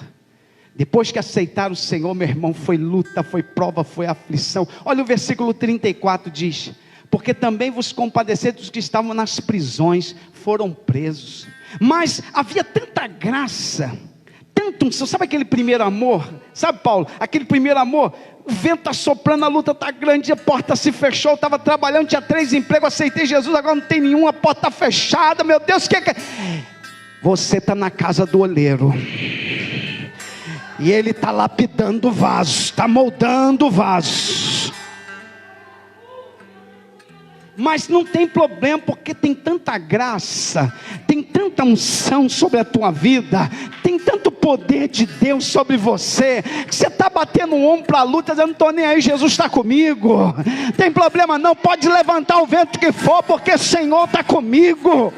Speaker 1: Depois que aceitaram o Senhor, meu irmão, foi luta, foi prova, foi aflição. Olha o versículo 34, diz: porque também vos compadecei dos que estavam nas prisões, foram presos, mas havia tanta graça, sabe aquele primeiro amor? Sabe, Paulo, aquele primeiro amor, o vento está soprando, a luta está grande, a porta se fechou, eu estava trabalhando, tinha 3 empregos, aceitei Jesus, agora não tem nenhum, a porta está fechada, meu Deus, o que é? Você está na casa do oleiro, e ele está lapidando o vaso, está moldando o vaso, mas não tem problema, porque tem tanta graça, tem tanta unção sobre a tua vida, tem tanto poder de Deus sobre você, que você está batendo o ombro para a luta, dizendo: não estou nem aí, Jesus está comigo, tem problema não, pode levantar o vento que for, porque o Senhor está comigo.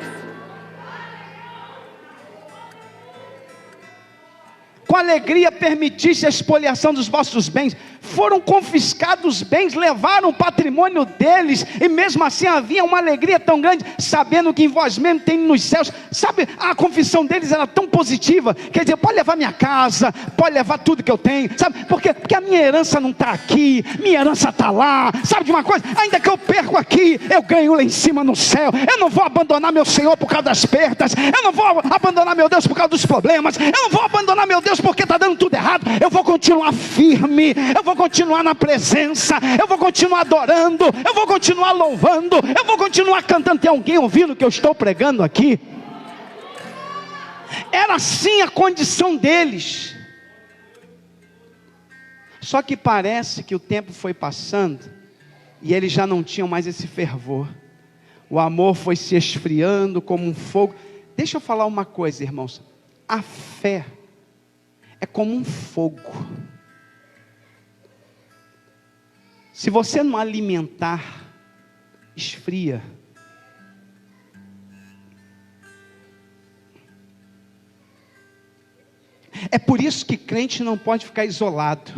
Speaker 1: Com alegria permitiste a expoliação dos vossos bens, foram confiscados os bens, levaram o patrimônio deles, e mesmo assim havia uma alegria tão grande, sabendo que em vós mesmo tem nos céus. Sabe, a confissão deles era tão positiva, quer dizer, pode levar minha casa, pode levar tudo que eu tenho, sabe, porque a minha herança não está aqui, minha herança está lá, sabe de uma coisa, ainda que eu perco aqui, eu ganho lá em cima no céu. Eu não vou abandonar meu Senhor por causa das perdas, eu não vou abandonar meu Deus por causa dos problemas, eu não vou abandonar meu Deus porque está dando tudo errado. Eu vou continuar firme, eu vou continuar na presença, eu vou continuar adorando, eu vou continuar louvando, eu vou continuar cantando. Tem alguém ouvindo o que eu estou pregando aqui? Era assim a condição deles. Só que parece que o tempo foi passando e eles já não tinham mais esse fervor. O amor foi se esfriando como um fogo. Deixa eu falar uma coisa, irmãos. A fé é como um fogo. Se você não alimentar, esfria. É por isso que crente não pode ficar isolado,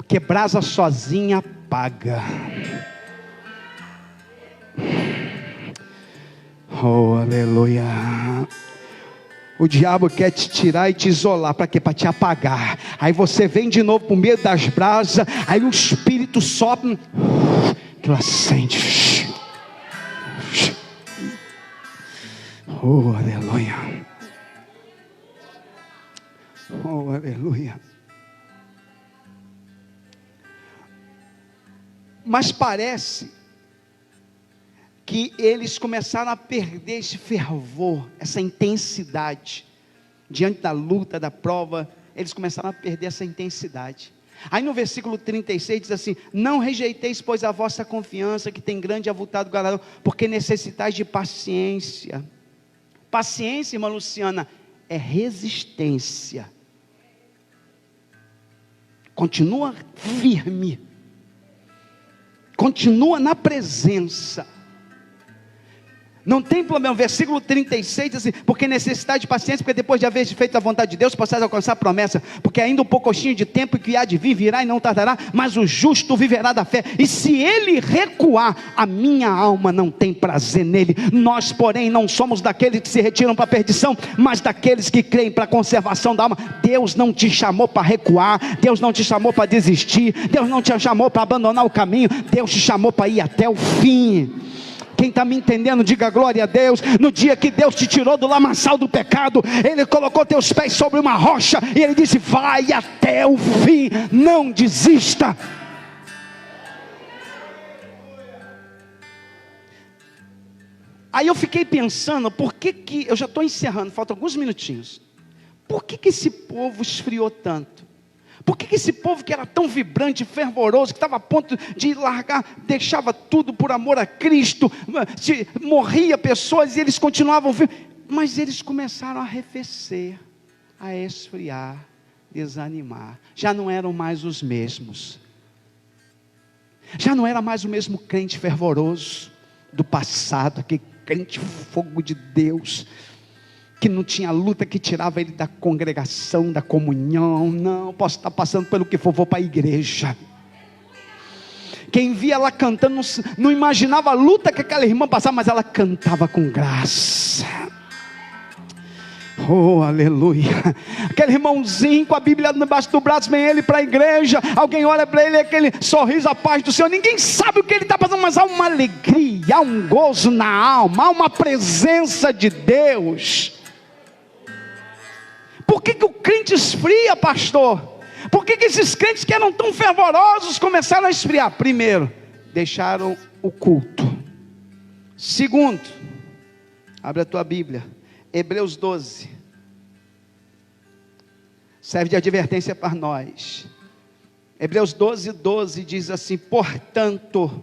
Speaker 1: porque brasa sozinha apaga. Oh, aleluia. O diabo quer te tirar e te isolar. Para quê? Para te apagar. Aí você vem de novo para o meio das brasas. Aí o Espírito sopra, que acende. Oh, aleluia. Oh, aleluia. Mas parece que eles começaram a perder esse fervor, essa intensidade, diante da luta, da prova, eles começaram a perder essa intensidade. Aí no versículo 36 diz assim: não rejeiteis, pois, a vossa confiança, que tem grande e avultado galardão, porque necessitais de paciência. Paciência, irmã Luciana, é resistência. Continua firme, continua na presença. Não tem problema. Versículo 36 diz assim: porque necessidade de paciência, porque depois de haver feito a vontade de Deus, possais alcançar a promessa, porque ainda um pouquinho de tempo que há de vir, virá e não tardará, mas o justo viverá da fé, e se ele recuar, a minha alma não tem prazer nele. Nós, porém, não somos daqueles que se retiram para a perdição, mas daqueles que creem para a conservação da alma. Deus não te chamou para recuar, Deus não te chamou para desistir, Deus não te chamou para abandonar o caminho, Deus te chamou para ir até o fim. Quem está me entendendo, diga glória a Deus. No dia que Deus te tirou do lamaçal do pecado, Ele colocou teus pés sobre uma rocha, e Ele disse: vai até o fim, não desista. Aí eu fiquei pensando, por que eu já estou encerrando, faltam alguns minutinhos. Por que esse povo esfriou tanto? Por que esse povo que era tão vibrante, fervoroso, que estava a ponto de largar, deixava tudo por amor a Cristo, morria pessoas e eles continuavam vivos, mas eles começaram a arrefecer, a esfriar, desanimar, já não eram mais os mesmos, já não era mais o mesmo crente fervoroso do passado, aquele crente fogo de Deus, que não tinha luta que tirava ele da congregação, da comunhão. Não, posso estar passando pelo que for, vou para a igreja. Quem via ela cantando, não imaginava a luta que aquela irmã passava, mas ela cantava com graça. Oh, aleluia. Aquele irmãozinho com a Bíblia debaixo do braço, vem ele para a igreja, alguém olha para ele, aquele sorriso, a paz do Senhor, ninguém sabe o que ele está passando, mas há uma alegria, há um gozo na alma, há uma presença de Deus. Por que o crente esfria, pastor? Por que esses crentes que eram tão fervorosos começaram a esfriar? Primeiro, deixaram o culto. Segundo, abre a tua Bíblia, Hebreus 12, serve de advertência para nós. Hebreus 12 diz assim: portanto,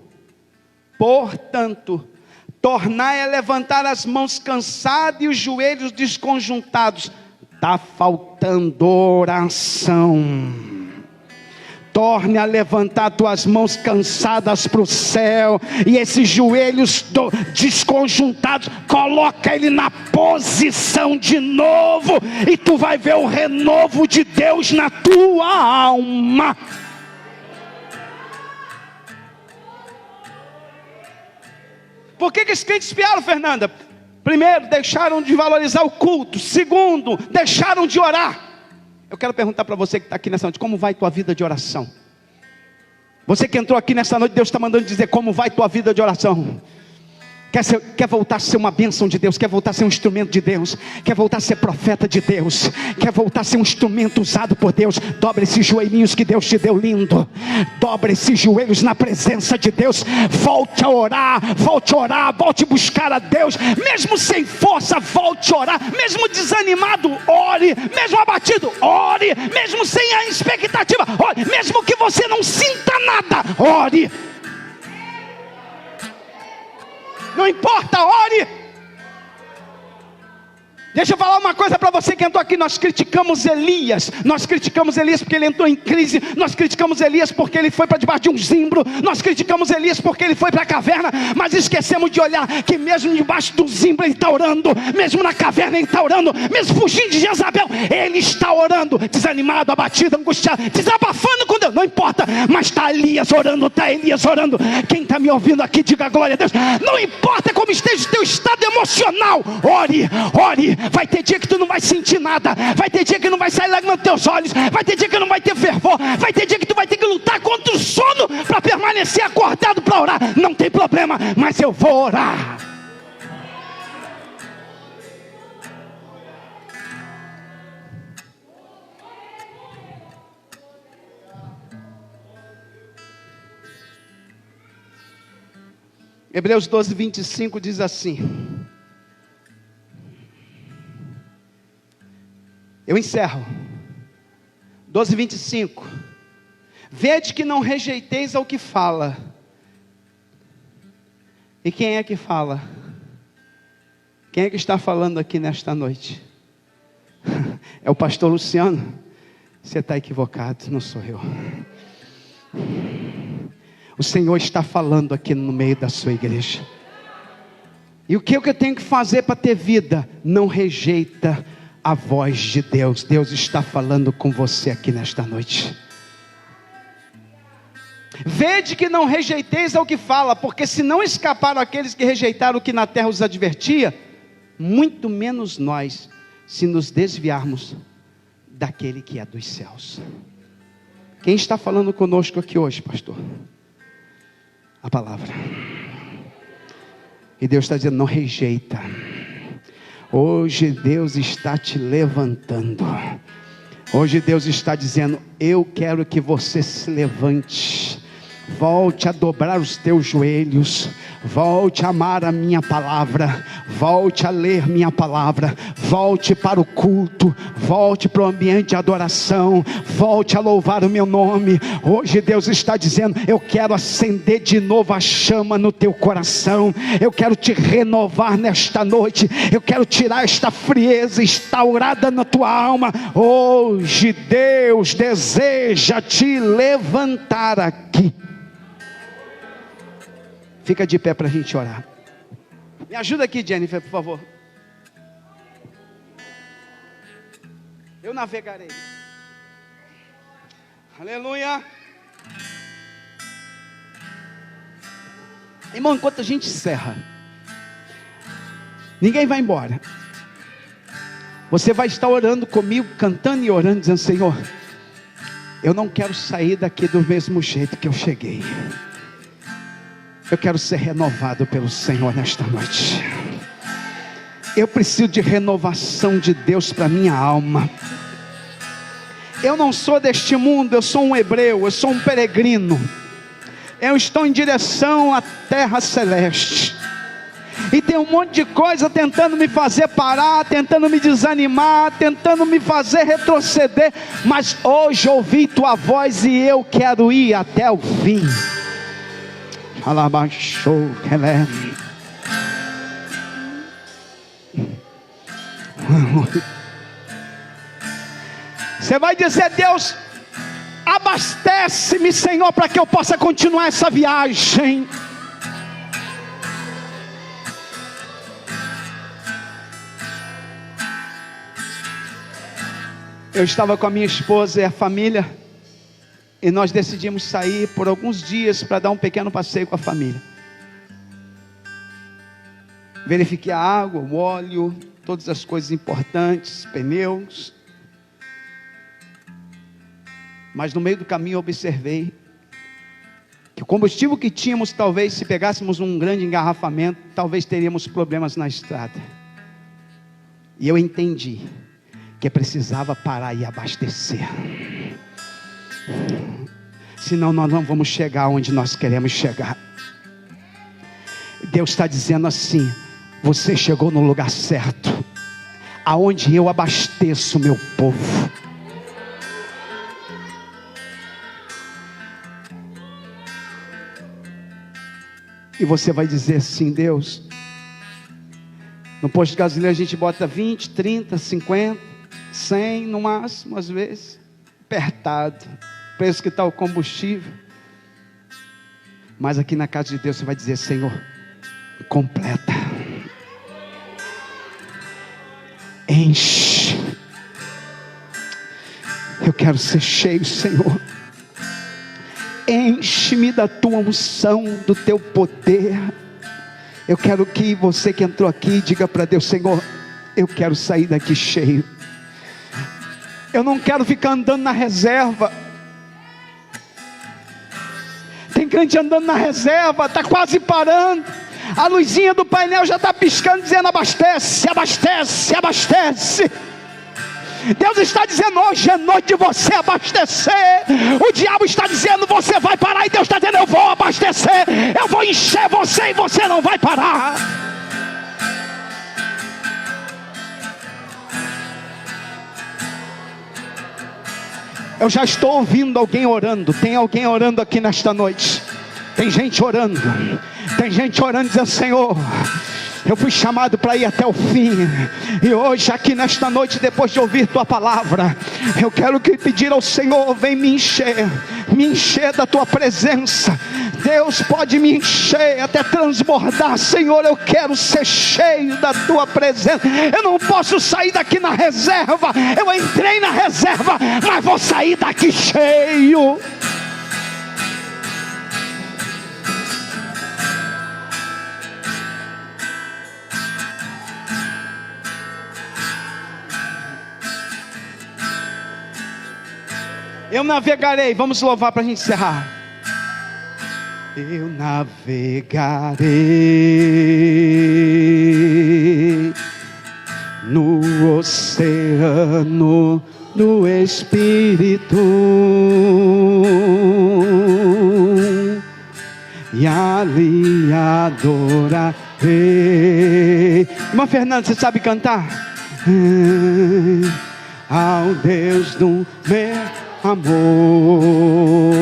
Speaker 1: tornai a levantar as mãos cansadas e os joelhos desconjuntados. Está faltando oração. Torne a levantar tuas mãos cansadas para o céu, e esses joelhos desconjuntados, coloca ele na posição de novo, e tu vai ver o renovo de Deus na tua alma. Por que esses crentes espiaram, Fernanda? Primeiro, deixaram de valorizar o culto. Segundo, deixaram de orar. Eu quero perguntar para você que está aqui nessa noite: como vai tua vida de oração? Você que entrou aqui nessa noite, Deus está mandando dizer como vai tua vida de oração. Quer voltar a ser uma bênção de Deus? Quer voltar a ser um instrumento de Deus? Quer voltar a ser profeta de Deus? Quer voltar a ser um instrumento usado por Deus? Dobra esses joelhinhos que Deus te deu, lindo. Dobra esses joelhos na presença de Deus. Volte a orar, volte a buscar a Deus. Mesmo sem força, volte a orar. Mesmo desanimado, ore. Mesmo abatido, ore. Mesmo sem a expectativa, ore. Mesmo que você não sinta nada, ore. Não importa, ore. Deixa eu falar uma coisa para você que entrou aqui. Nós criticamos Elias porque ele entrou em crise. Nós criticamos Elias porque ele foi para debaixo de um zimbro. Nós criticamos Elias porque ele foi para a caverna. Mas esquecemos de olhar que mesmo debaixo do zimbro ele está orando, mesmo na caverna ele está orando, mesmo fugindo de Jezabel, ele está orando, desanimado, abatido, angustiado, desabafando com Deus, não importa, mas está Elias orando, quem está me ouvindo aqui, diga glória a Deus. Não importa como esteja o teu estado emocional, ore, vai ter dia que tu não vai sentir nada, vai ter dia que não vai sair lágrimas dos teus olhos, vai ter dia que não vai ter fervor, vai ter dia que tu vai ter que lutar contra o sono, para permanecer acordado para orar, não tem problema, mas eu vou orar. Hebreus 12, 25 diz assim, eu encerro, 12, 25, vede que não rejeiteis ao que fala. E quem é que fala? Quem é que está falando aqui nesta noite? É o pastor Luciano? Você está equivocado, não sou eu. O Senhor está falando aqui no meio da sua igreja. E o que eu tenho que fazer para ter vida? Não rejeita a voz de Deus. Deus está falando com você aqui nesta noite. Vede que não rejeiteis ao que fala, porque se não escaparam aqueles que rejeitaram o que na terra os advertia, muito menos nós, se nos desviarmos daquele que é dos céus. Quem está falando conosco aqui hoje, pastor? A palavra. E Deus está dizendo, não rejeita. Hoje Deus está te levantando. Hoje Deus está dizendo, eu quero que você se levante. Volte a dobrar os teus joelhos, volte a amar a minha palavra, volte a ler minha palavra, volte para o culto, volte para o ambiente de adoração, volte a louvar o meu nome. Hoje Deus está dizendo, eu quero acender de novo a chama no teu coração, eu quero te renovar nesta noite, eu quero tirar esta frieza instaurada na tua alma. Hoje Deus deseja te levantar aqui. Fica de pé para a gente orar. Me ajuda aqui, Jennifer, por favor. Eu navegarei. Aleluia. Irmão, enquanto a gente encerra, ninguém vai embora. Você vai estar orando comigo, cantando e orando, dizendo, Senhor, eu não quero sair daqui do mesmo jeito que eu cheguei. Eu quero ser renovado pelo Senhor nesta noite. Eu preciso de renovação de Deus para minha alma. Eu não sou deste mundo, eu sou um hebreu, eu sou um peregrino. Eu estou em direção à terra celeste. E tem um monte de coisa tentando me fazer parar, tentando me desanimar, tentando me fazer retroceder. Mas hoje ouvi tua voz e eu quero ir até o fim. Alabaixou, você vai dizer, Deus, abastece-me, Senhor, para que eu possa continuar essa viagem. Eu estava com a minha esposa e a família, e nós decidimos sair por alguns dias para dar um pequeno passeio com a família. Verifiquei a água, o óleo, todas as coisas importantes, pneus. Mas no meio do caminho eu observei que o combustível que tínhamos, talvez se pegássemos um grande engarrafamento, talvez teríamos problemas na estrada. E eu entendi que precisava parar e abastecer. Senão nós não vamos chegar onde nós queremos chegar. Deus está dizendo assim, você chegou no lugar certo, aonde eu abasteço o meu povo. E você vai dizer assim, Deus, No posto de gasolina a gente bota 20, 30, 50, 100 no máximo, às vezes. Apertado. O preço que está o combustível. Mas aqui na casa de Deus você vai dizer: Senhor, completa. Enche. Eu quero ser cheio, Senhor. Enche-me da tua unção, do teu poder. Eu quero que você que entrou aqui diga para Deus: Senhor, eu quero sair daqui cheio. Eu não quero ficar andando na reserva. Tem crente andando na reserva, está quase parando. A luzinha do painel já está piscando, dizendo: abastece, abastece, abastece. Deus está dizendo: hoje é noite de você abastecer. O diabo está dizendo: você vai parar. E Deus está dizendo: eu vou abastecer. Eu vou encher você e você não vai parar. Eu já estou ouvindo alguém orando. Tem alguém orando aqui nesta noite. Tem gente orando. Tem gente orando dizendo: Senhor, eu fui chamado para ir até o fim. E hoje aqui nesta noite, depois de ouvir tua palavra, eu quero pedir ao Senhor: vem me encher da tua presença. Deus pode me encher até transbordar. Senhor, eu quero ser cheio da tua presença. Eu não posso sair daqui na reserva. Eu entrei na reserva, mas vou sair daqui cheio. Eu navegarei, vamos louvar para a gente encerrar. Eu navegarei no oceano do Espírito, e ali adorarei. Irmã Fernanda, você sabe cantar? Ao Deus do meu amor,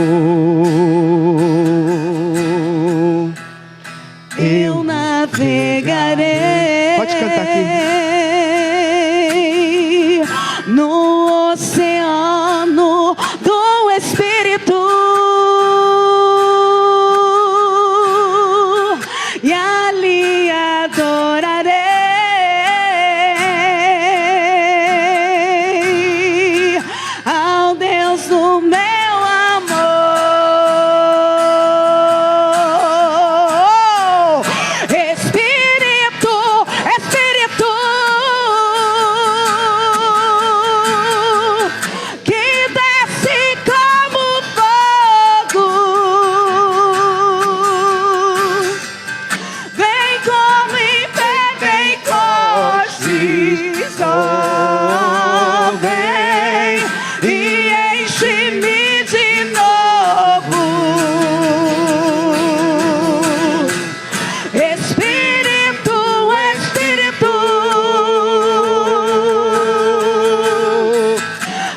Speaker 2: eu navegarei.
Speaker 1: Pode cantar aqui.
Speaker 2: No oceano do Espírito, e ali adorarei ao Deus do meu amor. Espírito, Espírito, que desce como fogo, vem como em Pentecostes, oh, vem e enche-me de novo. Espírito, Espírito,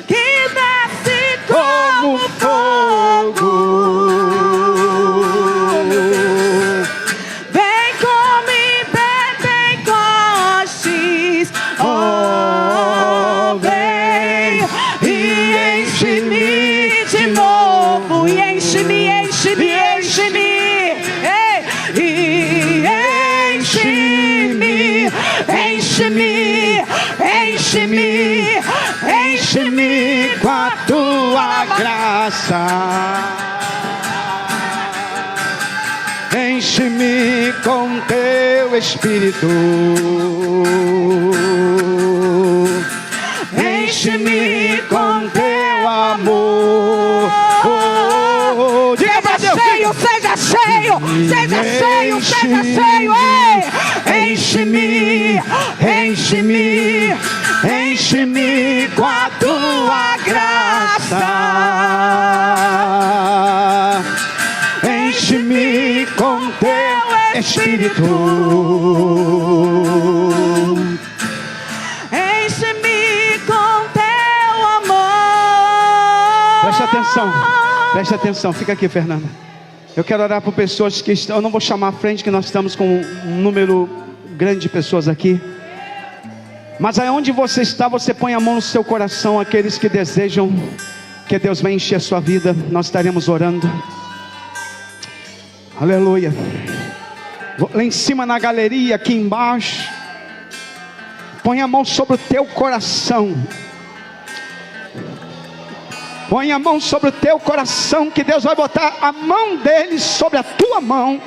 Speaker 2: que desce como fogo, vem como em Pentecostes, oh, vem e enche-me de novo. E enche-me, enche-me, enche-me, ei, e enche-me, enche-me, enche-me, enche-me
Speaker 1: Com a tua graça, enche-me com teu Espírito, enche-me com teu amor. Diga pra Deus:
Speaker 2: cheio, seja cheio, seja cheio, seja cheio, ei!
Speaker 1: enche-me, enche-me, enche-me com a tua graça, enche-me com teu Espírito,
Speaker 2: Enche-me com teu amor.
Speaker 1: preste atenção, fica aqui, Fernanda. Eu quero orar por pessoas que estão, eu não vou chamar à frente, que nós estamos com um número grande de pessoas aqui. Mas aonde você está, você põe a mão no seu coração. Aqueles que desejam que Deus venha encher a sua vida, nós estaremos orando. Aleluia. Lá em cima na galeria, aqui embaixo, põe a mão sobre o teu coração. Põe a mão sobre o teu coração, que Deus vai botar a mão dele sobre a tua mão.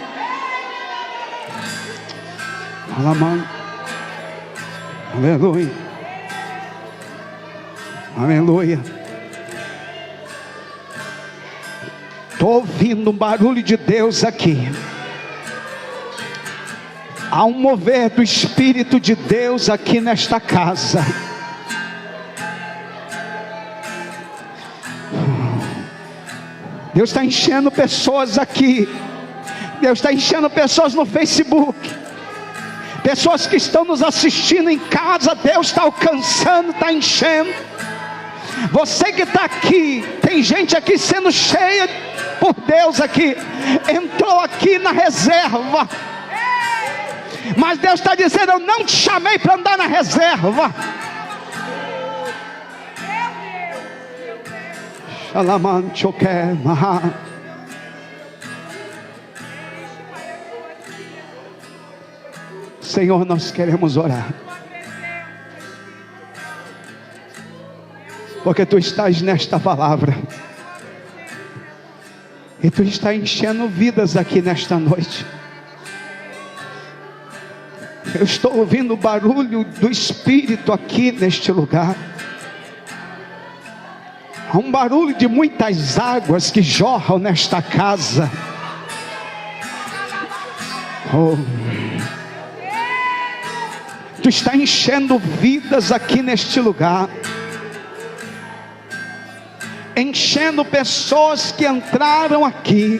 Speaker 1: Aleluia. Aleluia. Estou ouvindo um barulho de Deus aqui. Há um mover do Espírito de Deus aqui nesta casa. Deus está enchendo pessoas aqui. Deus está enchendo pessoas no Facebook. Pessoas que estão nos assistindo em casa, Deus está alcançando, está enchendo. Você que está aqui, tem gente aqui sendo cheia por Deus aqui. Entrou aqui na reserva. Mas Deus está dizendo: eu não te chamei para andar na reserva. Senhor, nós queremos orar, porque Tu estás nesta palavra, e Tu está enchendo vidas aqui nesta noite. Eu estou ouvindo o barulho do Espírito aqui neste lugar. Há um barulho de muitas águas que jorram nesta casa. Oh. Tu está enchendo vidas aqui neste lugar. Enchendo pessoas que entraram aqui.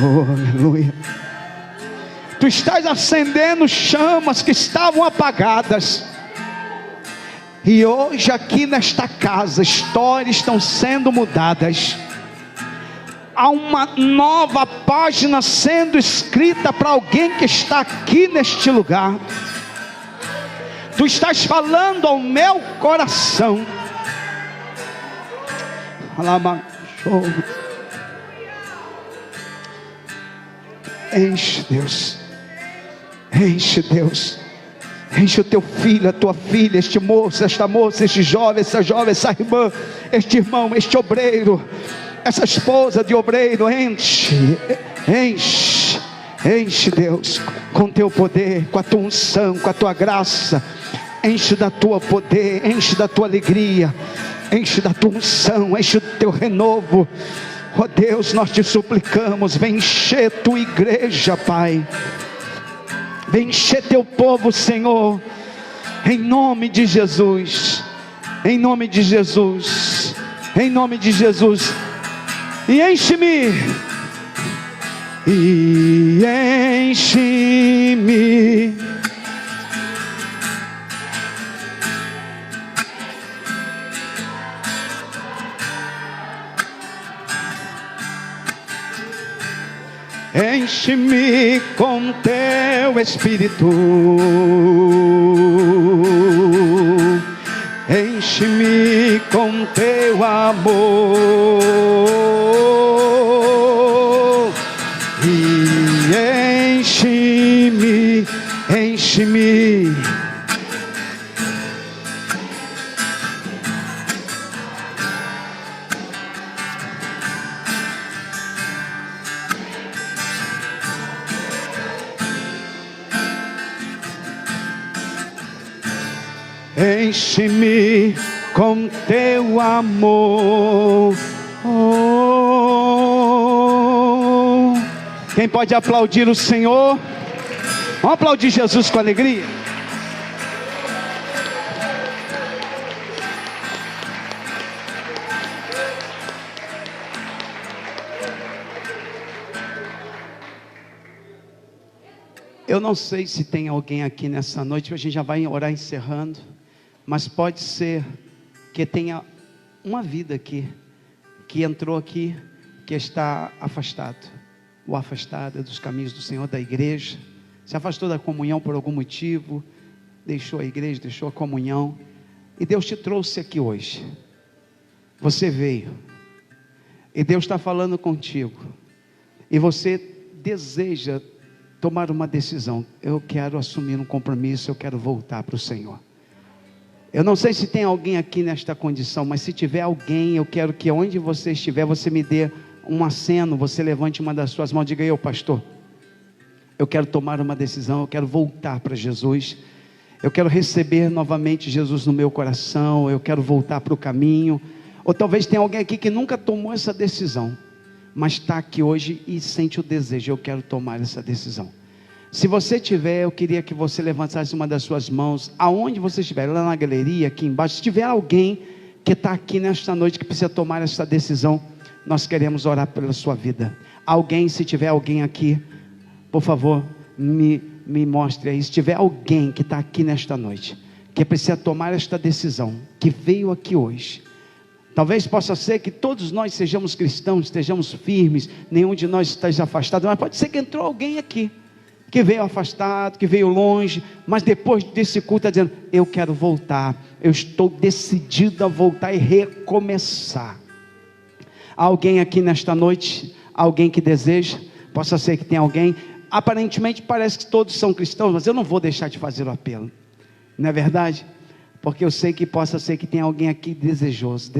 Speaker 1: Oh, aleluia. Tu estás acendendo chamas que estavam apagadas. E hoje aqui nesta casa, histórias estão sendo mudadas. Há uma nova página sendo escrita para alguém que está aqui neste lugar. Tu estás falando ao meu coração. Enche, Deus. Enche, Deus. Enche o teu filho, a tua filha, este moço, esta moça, este jovem, essa jovem, essa irmã, este irmão, este obreiro, essa esposa de obreiro. Enche, enche, enche, Deus, com teu poder, com a tua unção, com a tua graça. Enche da tua poder, enche da tua alegria, enche da tua unção, enche do teu renovo. Ó Deus, nós te suplicamos, vem encher tua igreja, Pai. Vem encher teu povo, Senhor, em nome de Jesus, em nome de Jesus, em nome de Jesus. E enche-me, e enche-me, enche-me com teu Espírito, enche-me com teu amor, e enche-me, enche-me. Enche-me com teu amor. Oh. Quem pode aplaudir o Senhor? Vamos aplaudir Jesus com alegria. Eu não sei se tem alguém aqui nessa noite, a gente já vai orar encerrando. Mas pode ser que tenha uma vida aqui, que entrou aqui, que está afastado. ou afastada dos caminhos do Senhor, da igreja, se afastou da comunhão por algum motivo, deixou a igreja, deixou a comunhão, e Deus te trouxe aqui hoje. Você veio, e Deus está falando contigo, e você deseja tomar uma decisão. Eu quero assumir um compromisso, eu quero voltar para o Senhor. Eu não sei se tem alguém aqui nesta condição, mas se tiver alguém, eu quero que onde você estiver, você me dê um aceno, você levante uma das suas mãos, diga: eu, pastor, eu quero tomar uma decisão, eu quero voltar para Jesus, eu quero receber novamente Jesus no meu coração, eu quero voltar para o caminho. Ou talvez tenha alguém aqui que nunca tomou essa decisão, mas está aqui hoje e sente o desejo: eu quero tomar essa decisão. Se você tiver, eu queria que você levantasse uma das suas mãos, aonde você estiver, lá na galeria, aqui embaixo. Se tiver alguém que está aqui nesta noite, que precisa tomar essa decisão, nós queremos orar pela sua vida. Alguém, se tiver alguém aqui, por favor, me mostre aí. Se tiver alguém que está aqui nesta noite, que precisa tomar esta decisão, que veio aqui hoje. Talvez possa ser que todos nós sejamos cristãos, estejamos firmes, nenhum de nós esteja afastado, mas pode ser que entrou alguém aqui, que veio afastado, que veio longe, mas depois desse culto está dizendo: eu quero voltar, eu estou decidido a voltar e recomeçar. Alguém aqui nesta noite, alguém que deseja, possa ser que tenha alguém, aparentemente parece que todos são cristãos, mas eu não vou deixar de fazer o apelo, não é verdade? Porque eu sei que possa ser que tenha alguém aqui desejoso.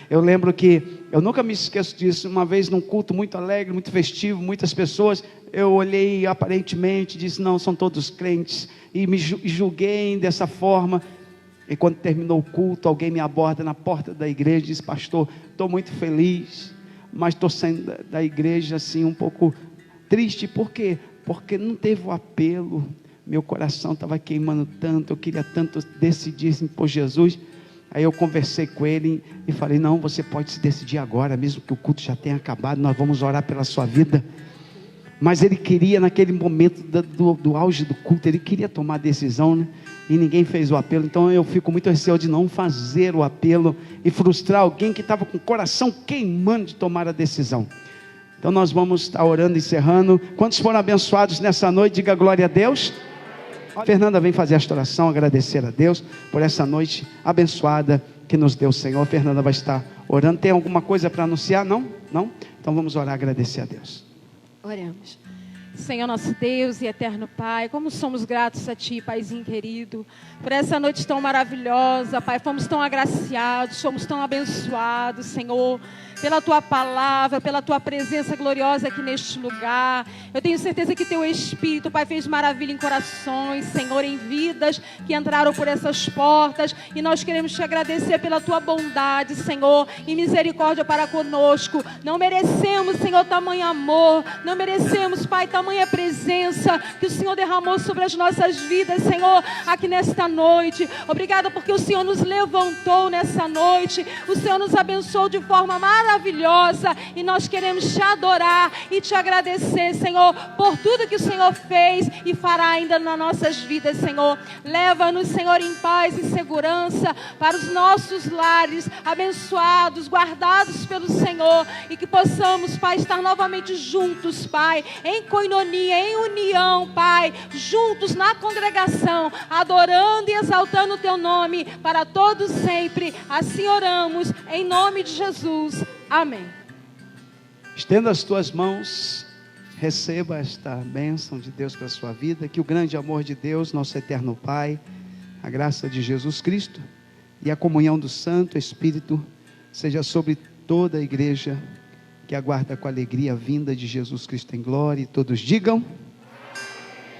Speaker 1: Eu lembro que, eu nunca me esqueço disso, uma vez num culto muito alegre, muito festivo, muitas pessoas, eu olhei aparentemente, disse: não, são todos crentes, e me julguei dessa forma. E quando terminou o culto, alguém me aborda na porta da igreja e diz: pastor, estou muito feliz, mas estou saindo da igreja assim um pouco triste. Por quê? Porque não teve o apelo. Meu coração estava queimando tanto, eu queria tanto decidir por Jesus. Aí eu conversei com ele e falei: não, você pode se decidir agora, mesmo que o culto já tenha acabado, nós vamos orar pela sua vida. Mas ele queria, naquele momento do auge do culto, ele queria tomar a decisão, né? E ninguém fez o apelo. Então eu fico muito receoso de não fazer o apelo e frustrar alguém que estava com o coração queimando de tomar a decisão. Então nós vamos estar orando, encerrando. Quantos foram abençoados nessa noite? Diga glória a Deus. Fernanda vem fazer esta oração, agradecer a Deus por essa noite abençoada que nos deu o Senhor. Fernanda vai estar orando. Tem alguma coisa para anunciar? Não? Não? Então vamos orar, agradecer a Deus.
Speaker 2: Oremos. Senhor nosso Deus e eterno Pai, como somos gratos a Ti, Paizinho querido, por essa noite tão maravilhosa, Pai. Fomos tão agraciados, fomos tão abençoados, Senhor, pela Tua palavra, pela Tua presença gloriosa aqui neste lugar. Eu tenho certeza que Teu Espírito, Pai, fez maravilha em corações, Senhor, em vidas que entraram por essas portas, e nós queremos Te agradecer pela Tua bondade, Senhor, e misericórdia para conosco. Não merecemos, Senhor, tamanho amor, não merecemos, Pai, tamanha presença que o Senhor derramou sobre as nossas vidas, Senhor, aqui nesta noite. Obrigada porque o Senhor nos levantou nessa noite, o Senhor nos abençoou de forma maravilhosa, e nós queremos Te adorar e Te agradecer, Senhor, por tudo que o Senhor fez e fará ainda nas nossas vidas, Senhor. Leva-nos, Senhor, em paz e segurança para os nossos lares, abençoados, guardados pelo Senhor, e que possamos, Pai, estar novamente juntos, Pai, em coinonia, em união, Pai, juntos na congregação, adorando e exaltando o Teu nome para todos sempre. Assim oramos, em nome de Jesus. Amém.
Speaker 1: Estenda as tuas mãos, receba esta bênção de Deus para a sua vida, que o grande amor de Deus, nosso eterno Pai, a graça de Jesus Cristo e a comunhão do Santo Espírito seja sobre toda a igreja que aguarda com alegria a vinda de Jesus Cristo em glória, e todos digam: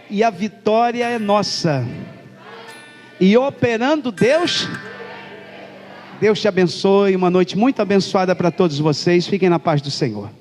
Speaker 1: e a vitória é nossa, e operando Deus. Deus te abençoe, uma noite muito abençoada para todos vocês. Fiquem na paz do Senhor.